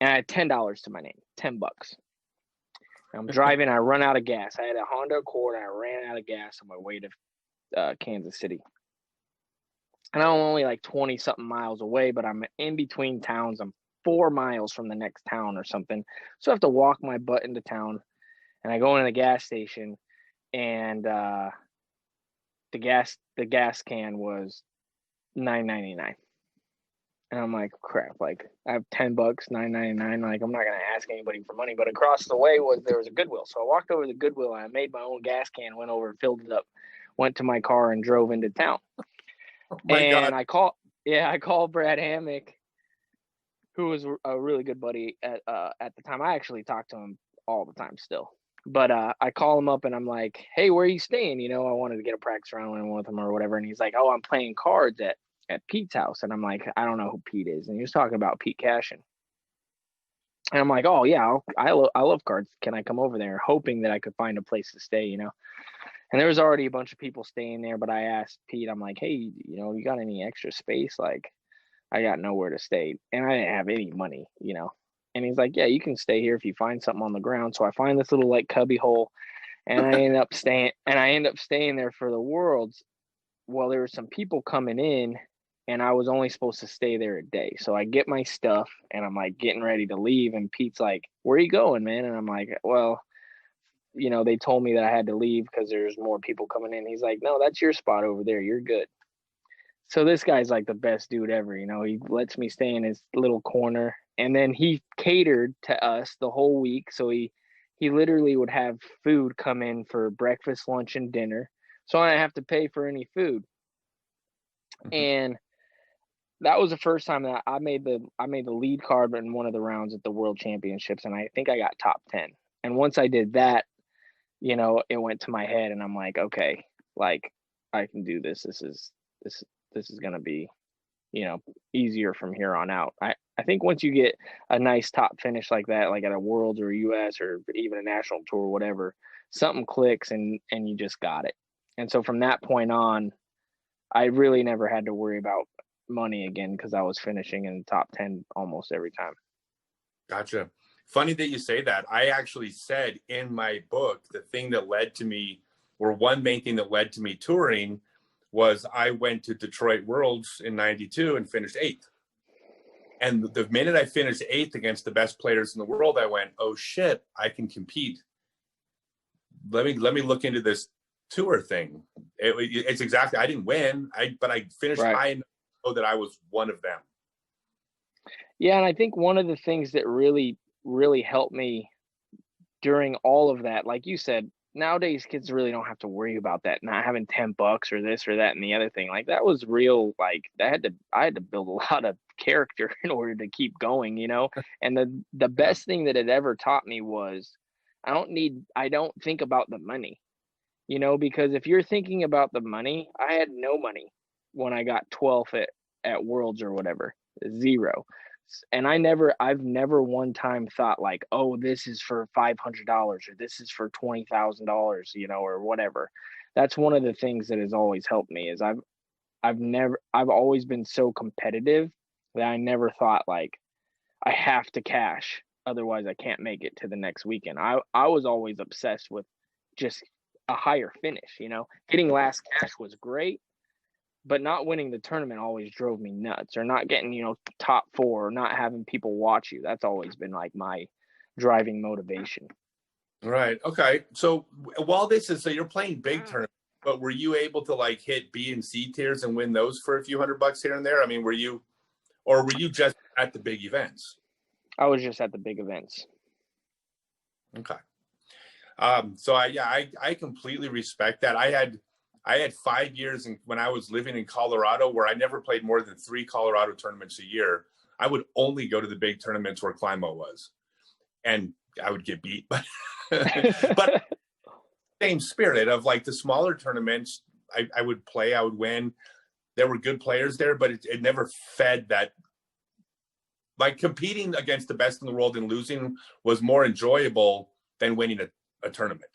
And I had $10 to my name, $10. I'm driving. I run out of gas. I had a Honda Accord. And I ran out of gas on my way to Kansas City. And I'm only like 20 something miles away, but I'm in between towns. I'm 4 miles from the next town or something. So I have to walk my butt into town. And I go into the gas station, and the gas can was $9.99. And I'm like, crap, like I have $10, $9.99. Like I'm not gonna ask anybody for money. But across the way there was a Goodwill. So I walked over to the Goodwill and I made my own gas can, went over and filled it up, went to my car and drove into town. Oh my God. I called Brad Hammock, who was a really good buddy at the time. I actually talk to him all the time still. But I call him up and I'm like, hey, where are you staying? You know, I wanted to get a practice round with him or whatever. And he's like, oh, I'm playing cards at Pete's house. And I'm like, I don't know who Pete is. And he was talking about Pete Cashin. And I'm like, oh, yeah, I love cards. Can I come over there? Hoping that I could find a place to stay, you know. And there was already a bunch of people staying there. But I asked Pete, I'm like, hey, you know, you got any extra space? Like, I got nowhere to stay. And I didn't have any money, you know. And he's like, yeah, you can stay here if you find something on the ground. So I find this little like cubby hole, and I end up staying there for the Worlds. Well, there were some people coming in, and I was only supposed to stay there a day. So I get my stuff and I'm like getting ready to leave. And Pete's like, where are you going, man? And I'm like, well, you know, they told me that I had to leave because there's more people coming in. He's like, no, that's your spot over there. You're good. So this guy's like the best dude ever. You know, he lets me stay in his little corner. And then he catered to us the whole week. So he literally would have food come in for breakfast, lunch, and dinner. So I didn't have to pay for any food. Mm-hmm. And that was the first time that I made the lead card in one of the rounds at the World Championships. And I think I got top 10. And once I did that, you know, it went to my head and I'm like, okay, like I can do this. This is going to be, you know, easier from here on out. I think once you get a nice top finish like that, like at a Worlds or US or even a national tour or whatever, something clicks and you just got it. And so from that point on, I really never had to worry about money again because I was finishing in the top 10 almost every time. Gotcha. Funny that you say that. I actually said in my book, the thing that led to me, or one main thing that led to me touring, was I went to Detroit Worlds in '92 and finished 8th. And the minute I finished 8th against the best players in the world, I went, oh shit, I can compete. Let me look into this tour thing. It's exactly, I didn't win, but I finished high enough so that I was one of them. Yeah, and I think one of the things that really, really helped me during all of that, like you said, nowadays kids really don't have to worry about that, not having $10 or this or that and the other thing. Like that was real, like I had to build a lot of character in order to keep going, you know? And the best thing that it ever taught me was I don't think about the money, you know, because if you're thinking about the money, I had no money when I got 12th at Worlds or whatever, 0. And I've never one time thought like, oh, this is for $500 or this is for $20,000, you know, or whatever. That's one of the things that has always helped me is I've always been so competitive that I never thought like I have to cash, otherwise I can't make it to the next weekend. I was always obsessed with just a higher finish, you know. Getting last cash was great, but not winning the tournament always drove me nuts, or not getting, you know, top 4, or not having people watch you. That's always been like my driving motivation. Right. Okay. So while so you're playing big tournaments, but were you able to like hit B and C tiers and win those for a few $100 here and there? I mean, were you just at the big events? I was just at the big events. Okay. So I completely respect that. I had 5 years when I was living in Colorado where I never played more than 3 Colorado tournaments a year. I would only go to the big tournaments where Climo was, and I would get beat. But same spirit of like the smaller tournaments, I would play, I would win. There were good players there, but it never fed that. Like competing against the best in the world and losing was more enjoyable than winning a tournament.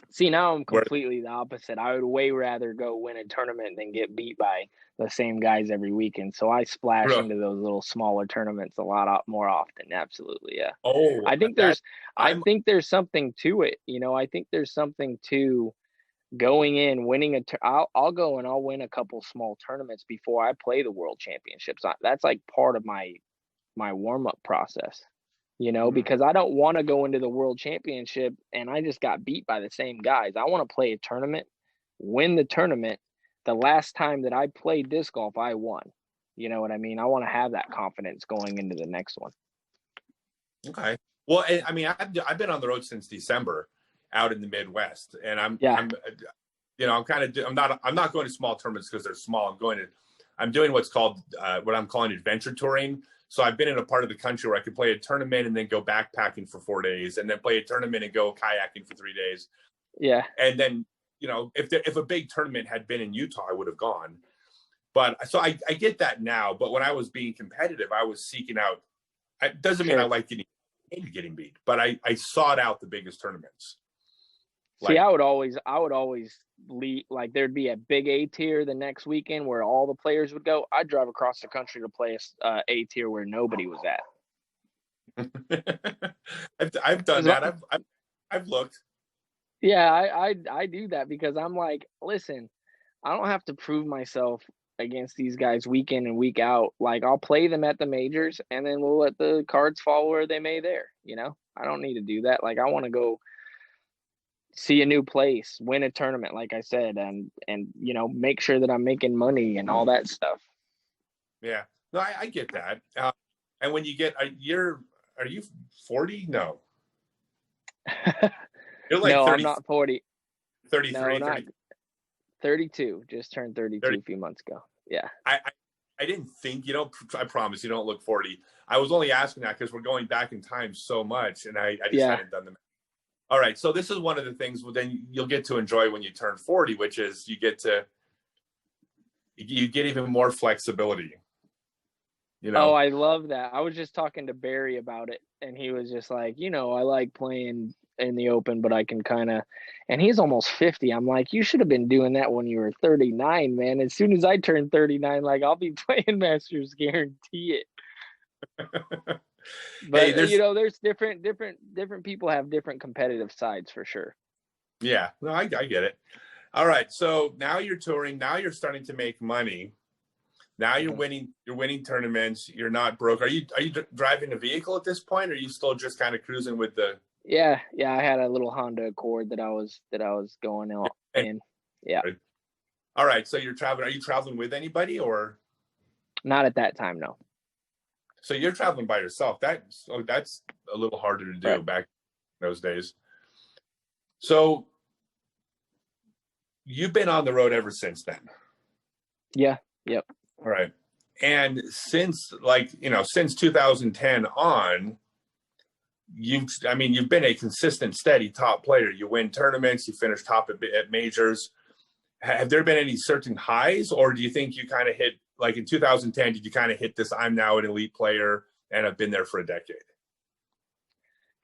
See, now I'm completely the opposite. I would way rather go win a tournament than get beat by the same guys every weekend. So I splash into those little smaller tournaments a lot more often. Absolutely, yeah. Oh, I think there's something to it. You know, I think there's something to going in, winning I'll go and I'll win a couple small tournaments before I play the World Championships. That's like part of my warm-up process. You know, because I don't want to go into the World Championship and I just got beat by the same guys. I want to play a tournament, win the tournament. The last time that I played disc golf, I won. You know what I mean? I want to have that confidence going into the next one. Okay. Well, I mean, I've been on the road since December out in the Midwest, and I'm not going to small tournaments because they're small. I'm doing what's called what I'm calling adventure touring. So I've been in a part of the country where I could play a tournament and then go backpacking for 4 days, and then play a tournament and go kayaking for 3 days. Yeah. And then, you know, if a big tournament had been in Utah, I would have gone. But so I get that now. But when I was being competitive, I was seeking out. It doesn't mean I like getting beat, but I sought out the biggest tournaments. See, I would always lead, like there'd be a big A tier the next weekend where all the players would go. I'd drive across the country to play A tier where nobody was at. I've done that. I've looked. Yeah, I do that because I'm like, listen, I don't have to prove myself against these guys week in and week out. Like I'll play them at the majors and then we'll let the cards fall where they may there. You know, I don't need to do that. Like I want to go see a new place, win a tournament, like I said, and you know, make sure that I'm making money and all that stuff. Yeah, no, I get that. And when you get are you 40? No. You're like no, 30, I'm not 40. 33, no, 30. 32. Just turned 32 a few months ago. Yeah. I didn't think, you know, I promise you don't look 40. I was only asking that because we're going back in time so much, and I just hadn't done them. All right, so this is one of the things then you'll get to enjoy when you turn 40, which is you get even more flexibility. You know? Oh, I love that. I was just talking to Barry about it, and he was just like, you know, I like playing in the open, but I can kind of, and he's almost 50. I'm like, you should have been doing that when you were 39, man. As soon as I turn 39, like I'll be playing Masters, guarantee it. But hey, you know, there's different people have different competitive sides for sure. Yeah, no, I get it. All right, so now you're touring. Now you're starting to make money. Now you're winning tournaments. You're not broke. Are you driving a vehicle at this point, or are you still just kind of cruising with the? Yeah. I had a little Honda Accord that I was going in. Yeah. All right. So you're traveling. Are you traveling with anybody, or? Not at that time, no. So you're traveling by yourself. That's a little harder to do back in those days. So you've been on the road ever since then. Yeah. Yep. All right. And since 2010 on, you've been a consistent, steady top player. You win tournaments, you finish top at majors. Have there been any certain highs, or do you think you kind of hit, like in 2010, did you kind of hit this, I'm now an elite player and I've been there for a decade?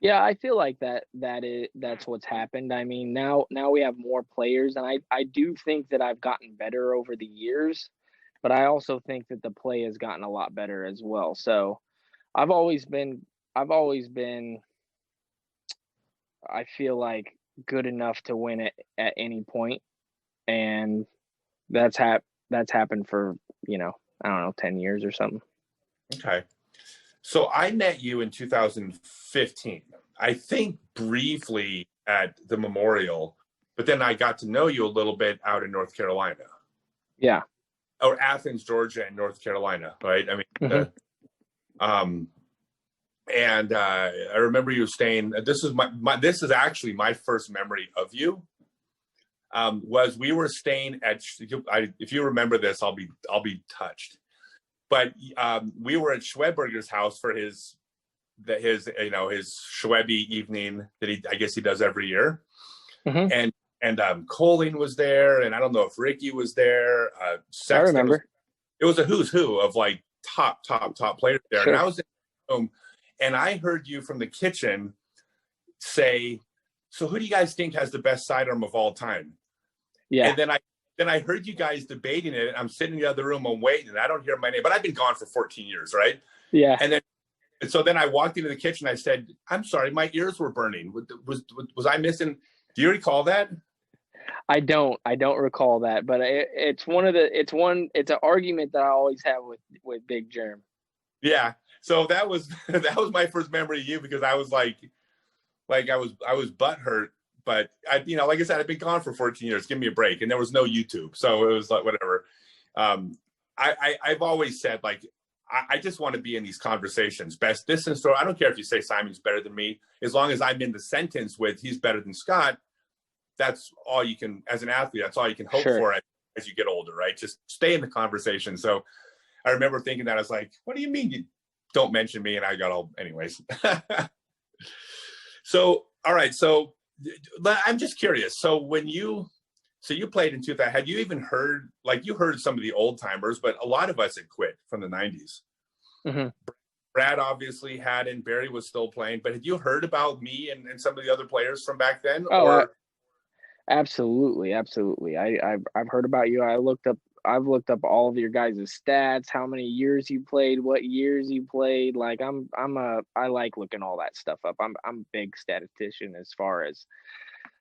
Yeah, I feel like that's what's happened. I mean, now we have more players, and I do think that I've gotten better over the years, but I also think that the play has gotten a lot better as well. So I've always been, I feel like, good enough to win it at any point, and that's happened for, I don't know, 10 years or something. Okay. So I met you in 2015, I think briefly at the Memorial, but then I got to know you a little bit out in North Carolina. Yeah. Or Athens, Georgia, and North Carolina, right? I mean, and I remember you staying. This is actually my first memory of you. Was we were staying at. If you remember this, I'll be touched. But we were at Schweberger's house for his Schwebe evening that I guess he does every year. Mm-hmm. And Colleen was there, and I don't know if Ricky was there. I remember. It was a who's who of like top players there. Sure. And I was in the room, and I heard you from the kitchen say, "So who do you guys think has the best sidearm of all time?" Yeah. And then I heard you guys debating it. And I'm sitting in the other room, I'm waiting, and I don't hear my name, but I've been gone for 14 years, right? Yeah. And so then I walked into the kitchen. I said, "I'm sorry, my ears were burning. Was I missing?" Do you recall that? I don't recall that, but it's an argument that I always have with Big Germ. Yeah. So that was my first memory of you, because I was like I was butthurt, but like I said, I've been gone for 14 years. Give me a break. And there was no YouTube, so it was like whatever. I've always said, like, I just want to be in these conversations. Best distance throw. I don't care if you say Simon's better than me, as long as I'm in the sentence with he's better than Scott. That's all you can, as an athlete, that's all you can hope for as you get older, right? Just stay in the conversation. So I remember thinking that. I was like, what do you mean you don't mention me? And I got all, anyways. So, all right. So I'm just curious. So you played in 2000, had you even heard, like, you heard some of the old timers, but a lot of us had quit from the 90s. Mm-hmm. Brad obviously hadn't, Barry was still playing, but had you heard about me and some of the other players from back then? Absolutely. I've heard about you. I've looked up all of your guys' stats, how many years you played, what years you played. Like I like looking all that stuff up. I'm a big statistician as far as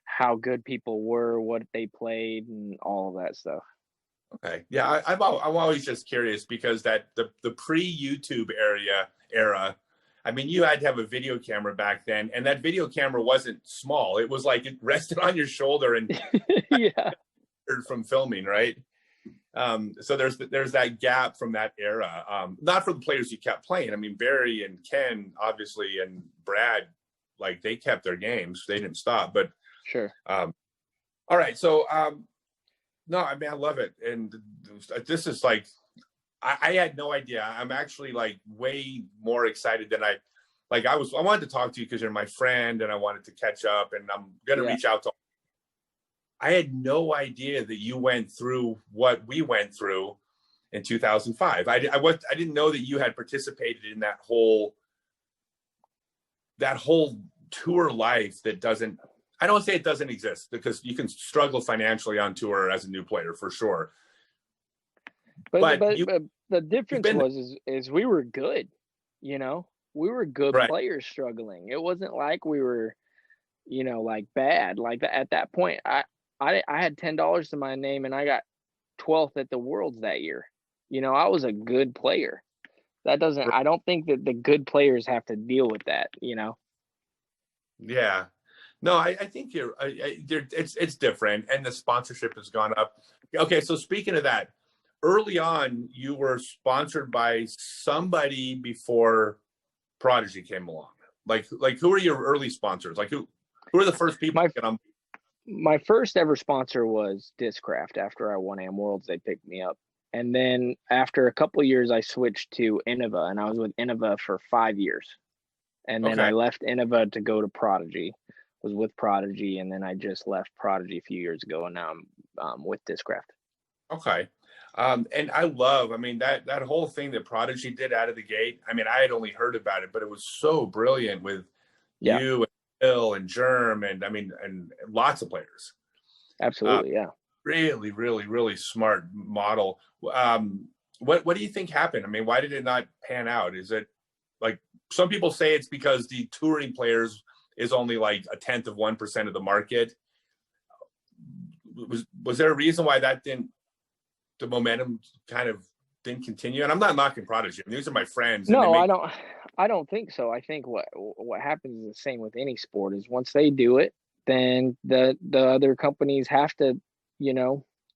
how good people were, what they played, and all of that stuff. Okay. Yeah, I'm always just curious, because that the pre-YouTube era, I mean, you had to have a video camera back then, and that video camera wasn't small. It was like it rested on your shoulder and yeah, from filming, right? So there's that gap from that era. Not for the players you kept playing. I mean, Barry and Ken, obviously, and Brad, like, they kept their games. They didn't stop. But sure. All right. So no, I mean, I love it, and this is like, I had no idea. I'm actually like way more excited than I wanted to talk to you because you're my friend, and I wanted to catch up, and I'm going to reach out to. I had no idea that you went through what we went through in 2005. I didn't know that you had participated in that whole tour life that doesn't, I don't want to say it doesn't exist, because you can struggle financially on tour as a new player for sure. But the difference is we were good, we were good players struggling. It wasn't like we were, like bad. Like at that point, I had $10 to my name, and I got 12th at the Worlds that year. I was a good player. I don't think that the good players have to deal with that. Yeah. No, I think it's different, and the sponsorship has gone up. Okay, so speaking of that, early on, you were sponsored by somebody before Prodigy came along. Like who are your early sponsors? Like who are the first people My to get on? my first ever sponsor was Discraft. After I won Am Worlds, they picked me up. And then after a couple of years, I switched to Innova, and I was with Innova for 5 years. And then Okay, I left Innova to go to Prodigy. Was with Prodigy, and then I just left Prodigy a few years ago, and now I'm with Discraft. okay. And I mean, that whole thing that Prodigy did out of the gate. I mean, I had only heard about it, but it was so brilliant with Yeah, you and Bill and Germ, and I mean, and lots of players. absolutely. Yeah. Really, really, really smart model. What do you think happened? I mean, why did it not pan out? Is it like some people say it's because the touring players is only like 1/10 of 1% of the market? Was there a reason why the momentum kind of didn't continue? And I'm not knocking Prodigy. I mean, these are my friends, and they No, make. I don't think so. I think what happens is the same with any sport is once they do it, then the other companies have to,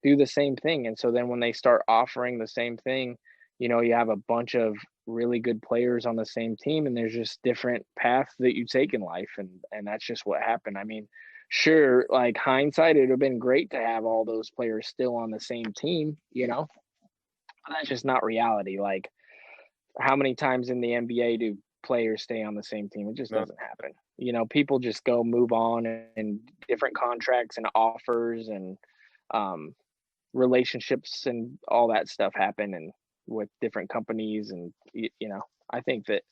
do the same thing. And so then when they start offering the same thing, you have a bunch of really good players on the same team, and there's just different paths that you take in life, and that's just what happened. I mean, sure, like hindsight, it would have been great to have all those players still on the same team. But that's just not reality. Like, how many times in the NBA do players stay on the same team? It just No. doesn't happen. People just go move on, and different contracts and offers and um, relationships and all that stuff happen, and with different companies. And, I think that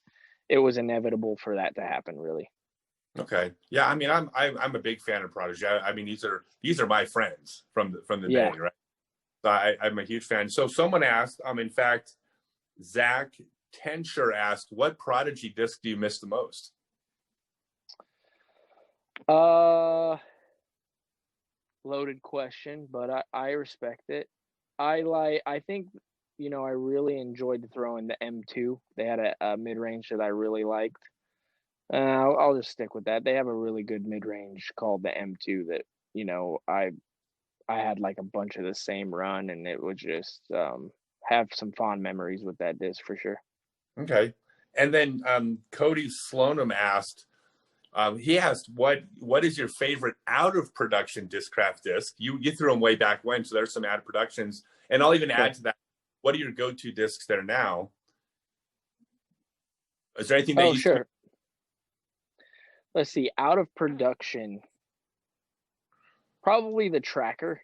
it was inevitable for that to happen, really. Okay. Yeah. I mean, I'm a big fan of Prodigy. I mean, these are my friends from the Yeah. day, right? So I'm a huge fan. So someone asked, in fact, Zach Tensher asked, what Prodigy disc do you miss the most? Loaded question, but I respect it. I think, I really enjoyed throwing the M2. They had a mid range that I really liked. I'll just stick with that. They have a really good mid range called the M2 that, I had like a bunch of the same run, and it would just have some fond memories with that disc for sure. Okay. And then Cody Sloanham asked, he asked, what is your favorite out of production Discraft disc? You threw them way back when, so there's some out of productions. And I'll even add to that, what are your go-to discs there now? Is there anything that Oh, you sure. Let's see. Out of production, probably the Tracker.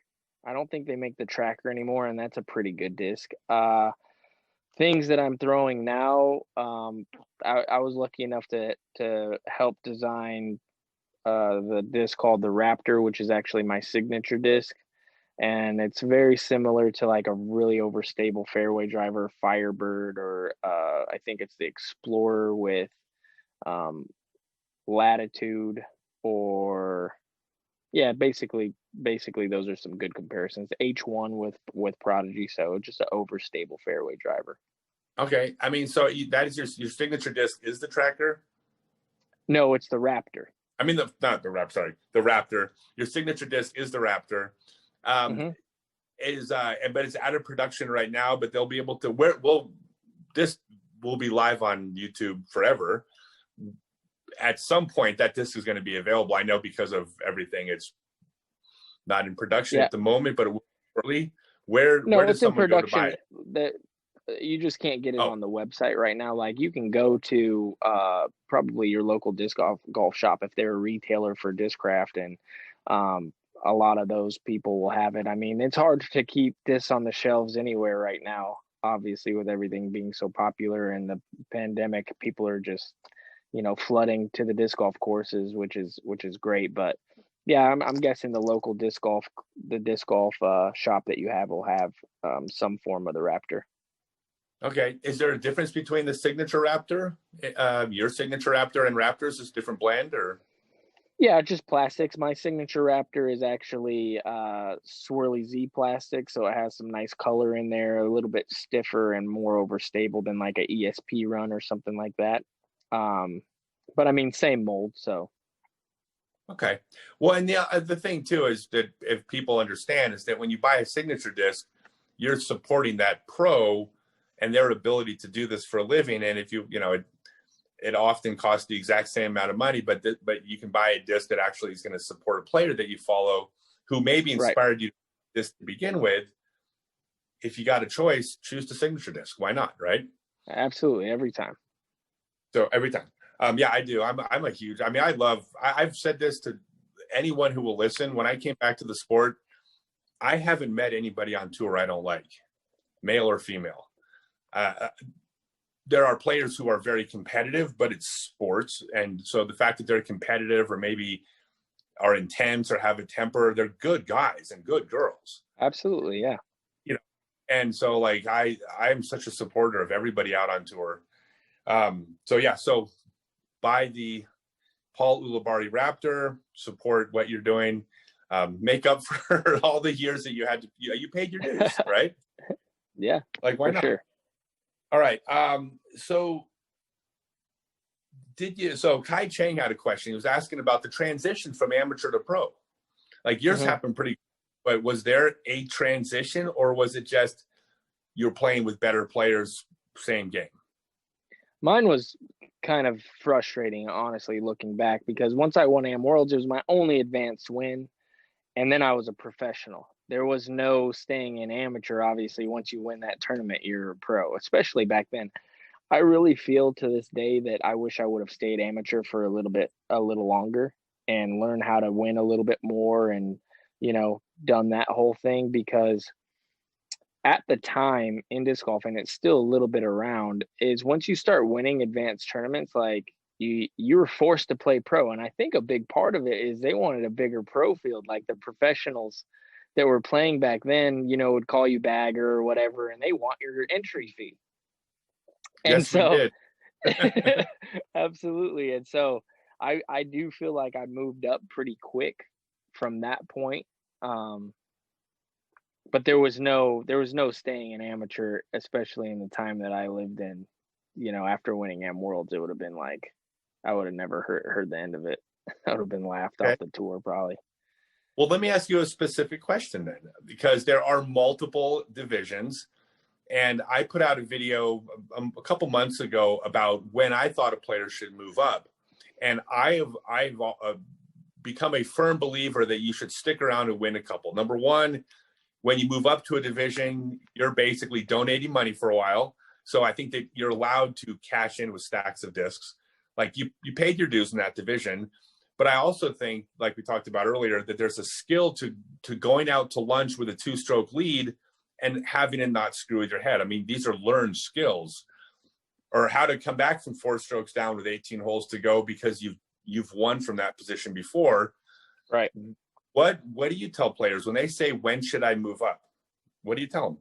I don't think they make the Tracker anymore, and that's a pretty good disc. Things that I'm throwing now, I was lucky enough to help design the disc called the Raptor, which is actually my signature disc. And it's very similar to like a really overstable fairway driver, Firebird, or I think it's the Explorer with um, Latitude, or yeah, basically those are some good comparisons. H1 with Prodigy, so just an overstable fairway driver. Okay. I mean, so that is your signature disc is the Tracker? No, it's the Raptor. I mean, not the Raptor, sorry, the Raptor. Your signature disc is the Raptor. Mm-hmm. But it's out of production right now, but they'll be able to this will be live on YouTube forever. At some point that disc is going to be available. I know because of everything, it's not in production at the moment, but it will shortly. Where does someone go to buy it? That you just can't get it Oh, on the website right now. Like, you can go to probably your local disc golf shop if they're a retailer for Discraft, and a lot of those people will have it. I mean, it's hard to keep this on the shelves anywhere right now, obviously, with everything being so popular and the pandemic. People are just flooding to the disc golf courses, which is great. But yeah, I'm guessing the local disc golf shop that you have will have some form of the Raptor. okay. Is there a difference between the signature Raptor, your signature Raptor, and Raptors? Is different blend or? Yeah, just plastics. My signature Raptor is actually swirly Z plastic, so it has some nice color in there, a little bit stiffer and more overstable than like a ESP run or something like that. But I mean, same mold, so. Okay. Well, and the thing too is that if people understand is that when you buy a signature disc, you're supporting that pro and their ability to do this for a living. And if it often costs the exact same amount of money, but you can buy a disc that actually is going to support a player that you follow who maybe Right. inspired you this to begin with. If you got a choice, choose the signature disc. Why not? Right. Absolutely. Every time. So every time. Yeah, I do. I'm a huge, I mean, I've said this to anyone who will listen. When I came back to the sport, I haven't met anybody on tour I don't like, male or female. There are players who are very competitive, but it's sports. And so the fact that they're competitive or maybe are intense or have a temper, they're good guys and good girls. Absolutely. Yeah. And so like, I'm such a supporter of everybody out on tour. So buy the Paul Ulibarri Raptor, support what you're doing, make up for all the years that you had to, you paid your dues, right? Yeah. Like, why not? Sure. All right. So Kai Chang had a question. He was asking about the transition from amateur to pro. Like yours happened pretty, but was there a transition or was it just you're playing with better players, same game? Mine was kind of frustrating, honestly, looking back, because once I won Am Worlds, it was my only advanced win. And then I was a professional. There was no staying in amateur. Obviously, once you win that tournament, you're a pro, especially back then. I really feel to this day that I wish I would have stayed amateur for a little longer and learned how to win a little bit more and, done that whole thing, because at the time in disc golf, and it's still a little bit around, is once you start winning advanced tournaments, like you were forced to play pro. And I think a big part of it is they wanted a bigger pro field. Like the professionals that were playing back then, would call you bagger or whatever, and they want your entry fee. And yes, so we did. Absolutely. And so I do feel like I moved up pretty quick from that point. But there was no staying an amateur, especially in the time that I lived in. After winning Am Worlds, it would have been like I would have never heard the end of it. I would have been laughed off the tour probably. Well, let me ask you a specific question then, because there are multiple divisions, and I put out a video a couple months ago about when I thought a player should move up, and I've become a firm believer that you should stick around and win a couple. Number one, when you move up to a division, you're basically donating money for a while. So I think that you're allowed to cash in with stacks of discs. Like you paid your dues in that division. But I also think, like we talked about earlier, that there's a skill to going out to lunch with a 2-stroke lead and having it not screw with your head. I mean, these are learned skills. Or how to come back from 4 strokes down with 18 holes to go because you've won from that position before. Right. What do you tell players when they say, when should I move up? What do you tell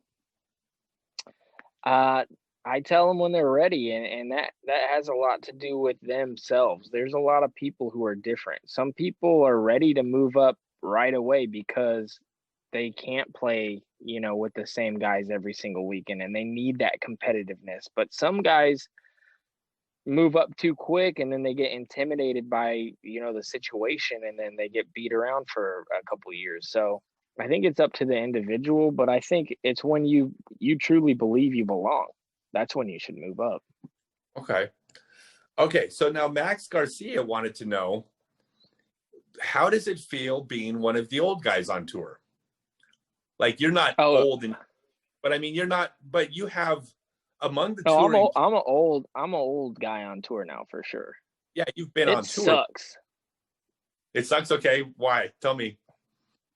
them? I tell them when they're ready, and that has a lot to do with themselves. There's a lot of people who are different. Some people are ready to move up right away because they can't play, with the same guys every single weekend, and they need that competitiveness. But some guys move up too quick, and then they get intimidated by, the situation, and then they get beat around for a couple of years. So I think it's up to the individual, but I think it's when you truly believe you belong. That's when you should move up. Okay. So now Max Garcia wanted to know, how does it feel being one of the old guys on tour? Like you're not old, but I mean, you're not, but you have among the touring. I'm an old guy on tour now for sure. Yeah. You've been on tour. It sucks. Okay. Why? Tell me.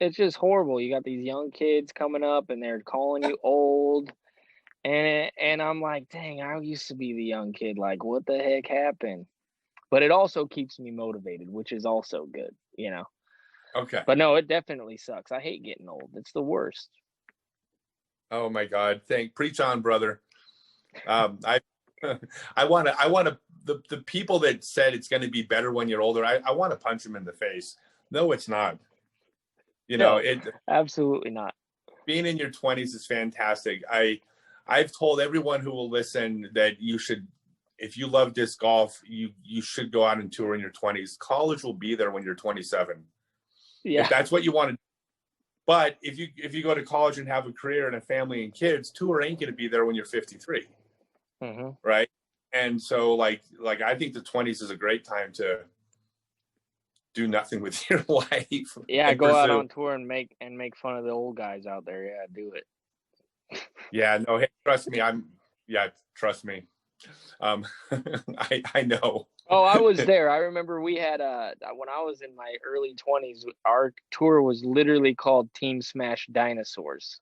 It's just horrible. You got these young kids coming up and they're calling you old. And I'm like, dang, I used to be the young kid. Like, what the heck happened? But it also keeps me motivated, which is also good, Okay. But no, it definitely sucks. I hate getting old. It's the worst. Oh my God. Preach on, brother. I want to the people that said it's going to be better when you're older, I want to punch them in the face. No, it's not. No, absolutely not. Being in your 20s is fantastic. I've told everyone who will listen that you should, if you love disc golf, you should go out and tour in your 20s. College will be there when you're 27. Yeah. If that's what you want to do. But if you go to college and have a career and a family and kids, tour ain't going to be there when you're 53. Mm-hmm. Right. And so like I think the 20s is a great time to do nothing with your life. Yeah, go out on tour and make fun of the old guys out there. Yeah, do it. Yeah, no, hey, trust me. Trust me. I know. Oh, I was there. I remember we had when I was in my early 20s, our tour was literally called Team Smash Dinosaurs.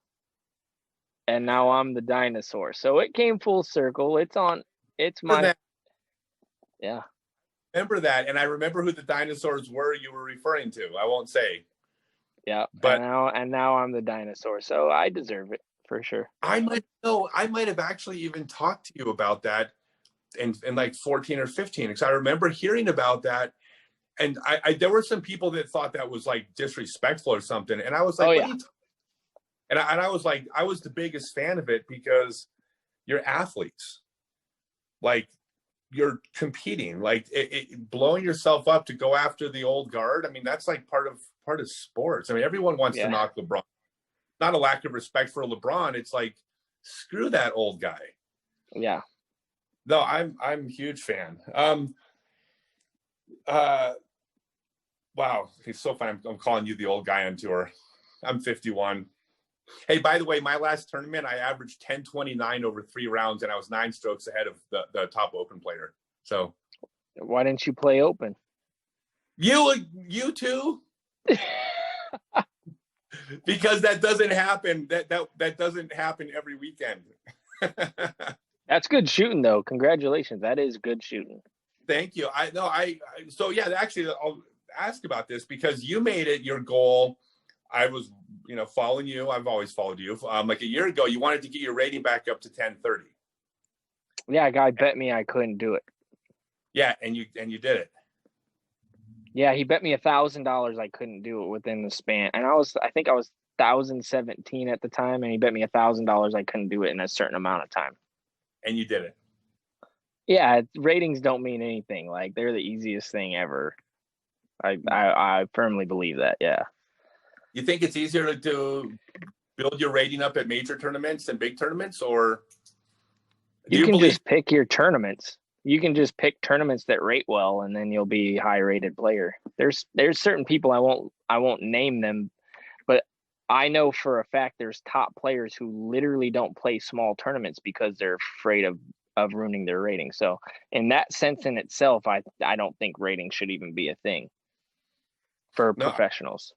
And now I'm the dinosaur. So it came full circle. It's my yeah. Remember that, and I remember who the dinosaurs were you were referring to. I won't say. Yeah, but now I'm the dinosaur, so I deserve it for sure. I might have actually even talked to you about that in like 14 or 15, because I remember hearing about that, and I there were some people that thought that was like disrespectful or something, and I was like, oh, yeah. And I was like, I was the biggest fan of it because you're athletes. Like, you're competing, like blowing yourself up to go after the old guard. I mean, that's like part of sports. I mean, everyone wants to knock LeBron. Not a lack of respect for LeBron. It's like, screw that old guy. Yeah. No, I'm a huge fan. Wow, it's so fun. I'm calling you the old guy on tour. I'm 51. Hey, by the way, my last tournament, I averaged 10.29 over 3 rounds, and I was 9 strokes ahead of the top open player. So, why didn't you play open? You too? Because that doesn't happen. That doesn't happen every weekend. That's good shooting, though. Congratulations. That is good shooting. Thank you. So yeah, actually, I'll ask about this because you made it your goal. I was, following you. I've always followed you. Like a year ago, you wanted to get your rating back up to 1030. Yeah, a guy bet me I couldn't do it. Yeah, and you did it. Yeah, he bet me $1,000 I couldn't do it within the span. And I think I was 1,017 at the time, and he bet me $1,000 I couldn't do it in a certain amount of time. And you did it. Yeah, ratings don't mean anything. Like, they're the easiest thing ever. I firmly believe that. Yeah. You think it's easier to build your rating up at major tournaments than big tournaments, or you can just pick your tournaments? You can just pick tournaments that rate well, and then you'll be a high-rated player. There's certain people, I won't name them, but I know for a fact there's top players who literally don't play small tournaments because they're afraid of ruining their rating. So in that sense in itself, I don't think rating should even be a thing for professionals.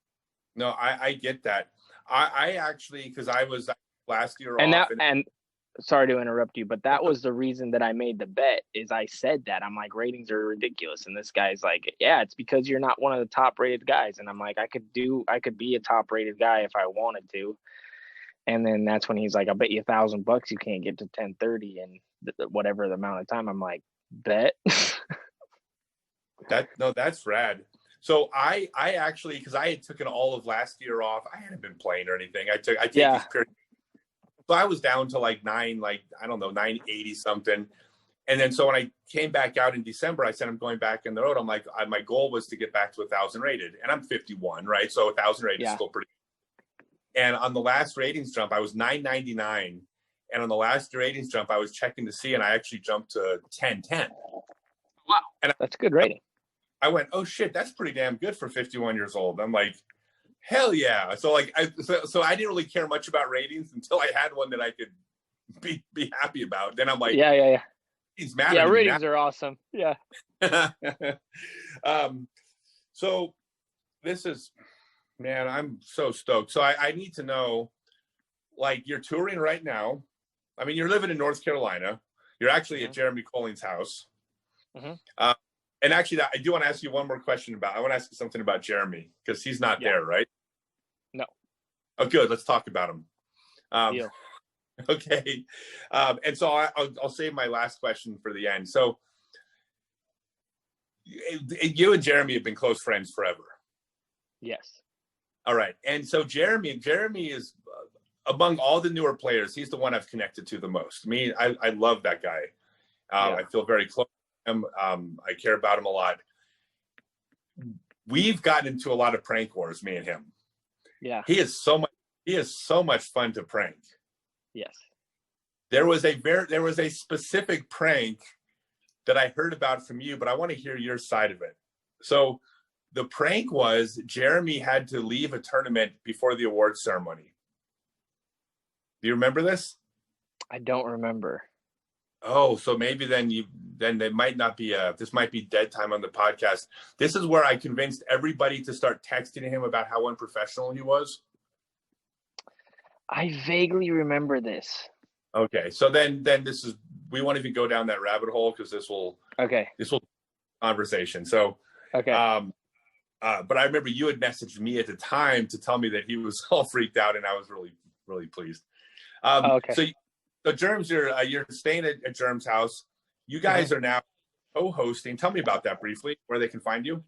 No, I get that. I actually, because I was last year and off. And sorry to interrupt you, but that was the reason that I made the bet. Is I said that I'm like, ratings are ridiculous, and this guy's like, yeah, it's because you're not one of the top rated guys. And I'm like, I could be a top rated guy if I wanted to. And then that's when he's like, I'll bet you $1,000 you can't get to 1030 in whatever the amount of time. I'm like, bet. That's rad. So I actually, because I had taken all of last year off, I hadn't been playing or anything. I take these periods. So I was down to like 980 something. And then so when I came back out in December, I said, I'm going back in the road. I'm like, my goal was to get back to 1,000 rated, and I'm 51, right? So 1,000 rated is still pretty. And on the last ratings jump, I was 999. And on the last ratings jump, I was checking to see, and I actually jumped to 1010. Wow. And that's a good rating. I went, oh shit, that's pretty damn good for 51 years old. I'm like, hell yeah. So like, I didn't really care much about ratings until I had one that I could be happy about. Then I'm like, yeah. Ratings matter. Yeah, ratings are awesome. Yeah. So this is, man, I'm so stoked. So I need to know, like, you're touring right now. I mean, you're living in North Carolina. You're actually at Jeremy Colling's house. Mm-hmm. And actually, I do want to ask you one more question I want to ask you something about Jeremy, because he's not there, right? No. Oh, good. Let's talk about him. Deal. Okay. And so I'll save my last question for the end. So You and Jeremy have been close friends forever. Yes. All right. And so Jeremy is among all the newer players, he's the one I've connected to the most. I love that guy. I feel very close to him. I care about him a lot. We've gotten into a lot of prank wars, me and him. Yeah. He is so much fun to prank. Yes. There was a specific prank that I heard about from you, but I want to hear your side of it. So the prank was Jeremy had to leave a tournament before the awards ceremony. Do you remember this? I don't remember. Oh, so maybe then it might not be this might be dead time on the podcast. This is where I convinced everybody to start texting him about how unprofessional he was. I vaguely remember this. Okay, so then we won't even go down that rabbit hole because this will conversation. So okay. But I remember you had messaged me at the time to tell me that he was all freaked out, and I was really, really pleased. Okay. So Germs, you're staying at Germs' house. You guys are now co-hosting. Tell me about that briefly, where they can find you.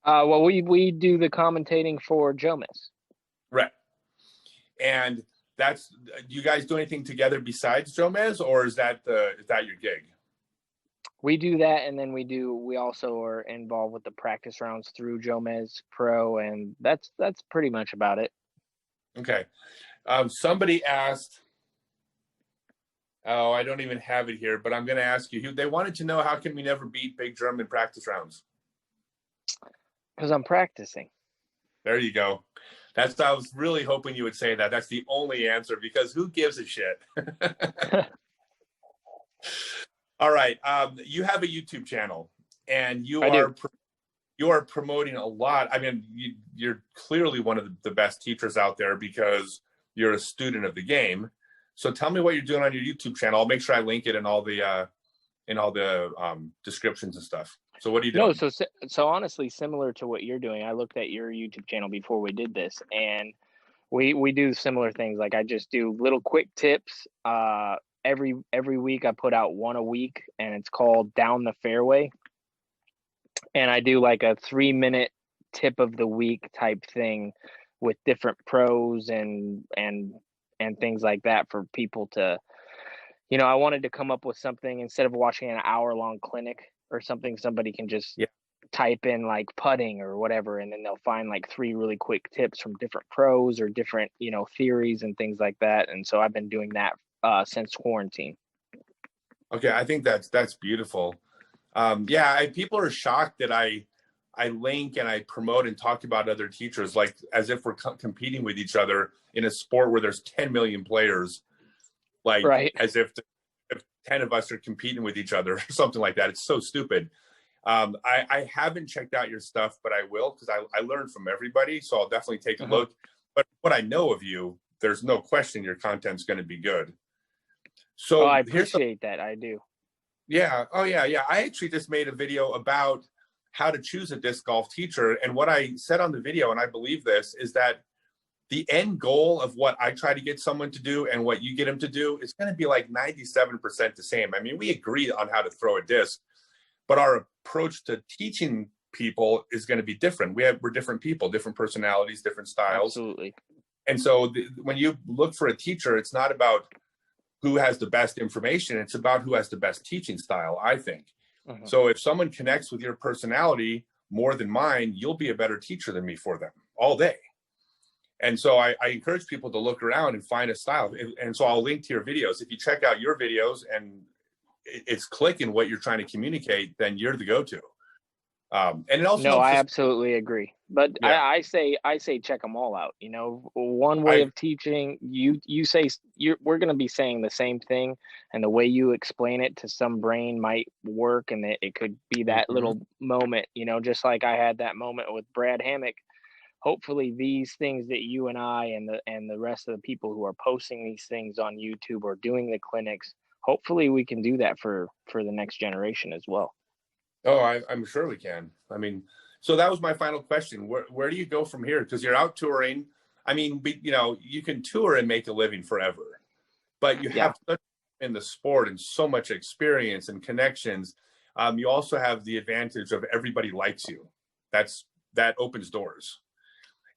Well, we do the commentating for Jomez. Right. And do you guys do anything together besides Jomez, or is that your gig? We do that, and then we also are involved with the practice rounds through Jomez Pro, and that's pretty much about it. Okay. Somebody asked, I don't even have it here, but I'm going to ask you. They wanted to know, how can we never beat Big German practice rounds? Because I'm practicing. There you go. I was really hoping you would say that. That's the only answer, because who gives a shit? All right. You have a YouTube channel, and you are promoting a lot. I mean, you're clearly one of the best teachers out there because you're a student of the game. So tell me what you're doing on your YouTube channel. I'll make sure I link it in all the descriptions and stuff. So what are you doing? No, so honestly, similar to what you're doing, I looked at your YouTube channel before we did this, and we do similar things. Like, I just do little quick tips. Every week I put out one a week, and it's called Down the Fairway. And I do like a 3-minute tip of the week type thing with different pros and things like that for people to, I wanted to come up with something instead of watching an hour-long clinic or something. Somebody can just type in like putting or whatever, and then they'll find like 3 really quick tips from different pros or different, theories and things like that. And so I've been doing that since quarantine. Okay, I think that's beautiful. People are shocked that I link and I promote and talk about other teachers, like as if we're competing with each other in a sport where there's 10 million players, like right. As if 10 of us are competing with each other or something like that. It's so stupid. I haven't checked out your stuff, but I will, because I learn from everybody. So I'll definitely take a look. But what I know of you, there's no question your content's going to be good. So I appreciate that. I do. Yeah. Oh, yeah. Yeah. I actually just made a video about how to choose a disc golf teacher. And what I said on the video, and I believe this, is that the end goal of what I try to get someone to do and what you get them to do is going to be like 97% the same. I mean, we agree on how to throw a disc, but our approach to teaching people is going to be different. We're different people, different personalities, different styles. Absolutely. And so when you look for a teacher, it's not about who has the best information. It's about who has the best teaching style, I think. So if someone connects with your personality more than mine, you'll be a better teacher than me for them all day. And so I encourage people to look around and find a style. And so I'll link to your videos. If you check out your videos and it's clicking what you're trying to communicate, then you're the go-to. And it also I absolutely agree. But yeah. I say check them all out. One way of teaching, you say we're going to be saying the same thing, and the way you explain it to some brain might work, and it could be that little moment. Just like I had that moment with Brad Hammock. Hopefully, these things that you and I and the rest of the people who are posting these things on YouTube or doing the clinics, hopefully we can do that for the next generation as well. Oh, I'm sure we can. I mean, so that was my final question. Where do you go from here? Because you're out touring. I mean, you can tour and make a living forever, but you have such in the sport and so much experience and connections. You also have the advantage of everybody likes you. That opens doors.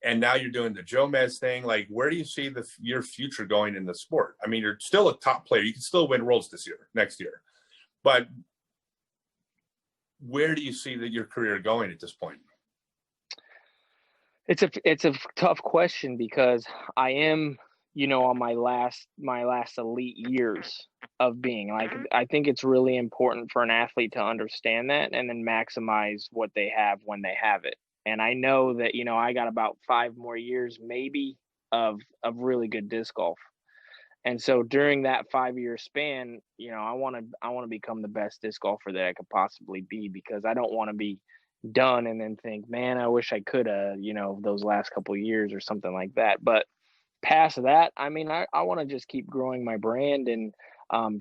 And now you're doing the Jomez thing. Like, where do you see your future going in the sport? I mean, you're still a top player. You can still win worlds next year. But where do you see your career going at this point? It's a tough question because I am, on my last elite years of being. Like, I think it's really important for an athlete to understand that and then maximize what they have when they have it. And I know that, I got about 5 more years maybe of really good disc golf. And so during that 5-year span, I want to become the best disc golfer that I could possibly be, because I don't want to be done and then think, man, I wish I could have, those last couple of years or something like that. But past that, I mean, I want to just keep growing my brand and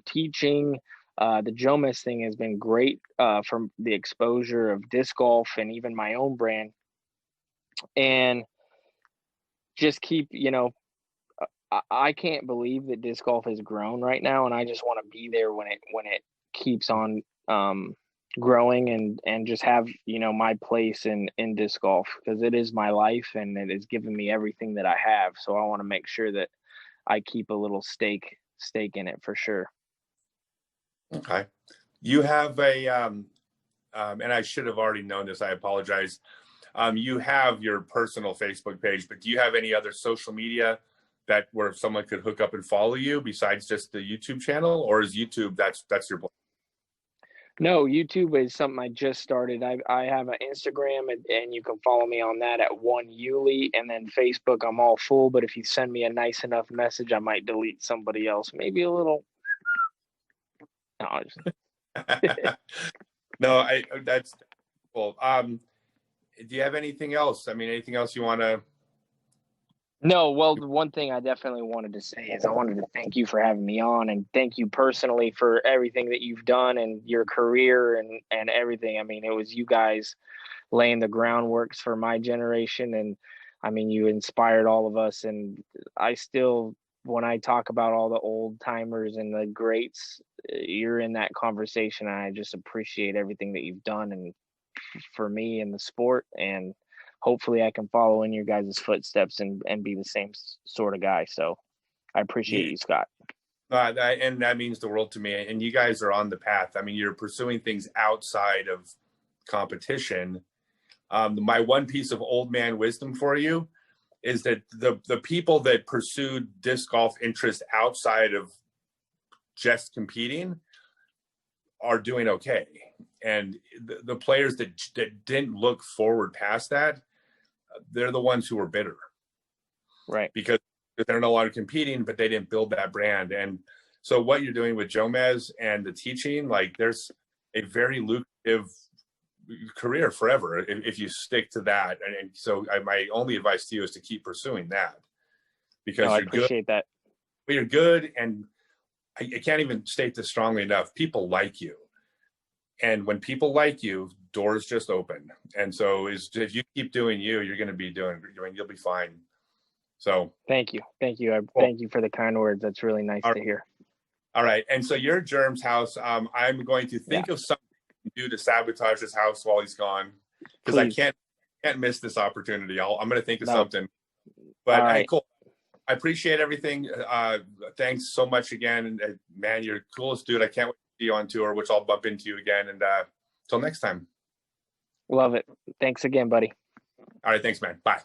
teaching. The Jomez thing has been great from the exposure of disc golf and even my own brand, and just keep, I can't believe that disc golf has grown right now, and I just want to be there when it keeps on growing and just have, my place in disc golf, because it is my life and it has given me everything that I have. So I want to make sure that I keep a little stake in it for sure. Okay. You have and I should have already known this, I apologize. You have your personal Facebook page, but do you have any other social media where someone could hook up and follow you besides just the YouTube channel, or is YouTube, that's your plan? No, YouTube is something I just started. I have an Instagram, and you can follow me on that at @1Uli, and then Facebook I'm all full, but if you send me a nice enough message, I might delete somebody else. Maybe a little. No, No, that's cool. Do you have anything else? I mean, anything else you want to? No, well, the one thing I definitely wanted to say is I wanted to thank you for having me on, and thank you personally for everything that you've done and your career and everything. I mean, it was you guys laying the groundworks for my generation, and I mean, you inspired all of us. And I still, when I talk about all the old timers and the greats, you're in that conversation, and I just appreciate everything that you've done and for me in the sport, and hopefully I can follow in your guys' footsteps and be the same sort of guy. So I appreciate you, Scott. And that means the world to me. And you guys are on the path. I mean, you're pursuing things outside of competition. My one piece of old man wisdom for you is that the people that pursued disc golf interest outside of just competing are doing okay. And the players that didn't look forward past that, they're the ones who were bitter. Right. Because they're no longer competing, but they didn't build that brand. And so what you're doing with Jomez and the teaching, like, there's a very lucrative career forever if you stick to that. And so my only advice to you is to keep pursuing that, because I appreciate that. But you're good. And I can't even state this strongly enough. People like you. And when people like you, doors just open. And so if you keep doing you're going to be you'll be fine. So thank you. Thank you for the kind words. That's really nice to hear. All right. And so your Germ's house, I'm going to think of something to do to sabotage his house while he's gone, because I can't miss this opportunity. I'm going to think of something. But hey, cool. I appreciate everything. Thanks so much again. Man, you're the coolest dude. I can't wait to see you on tour, which I'll bump into you again. And until next time. Love it. Thanks again, buddy. All right. Thanks, man. Bye.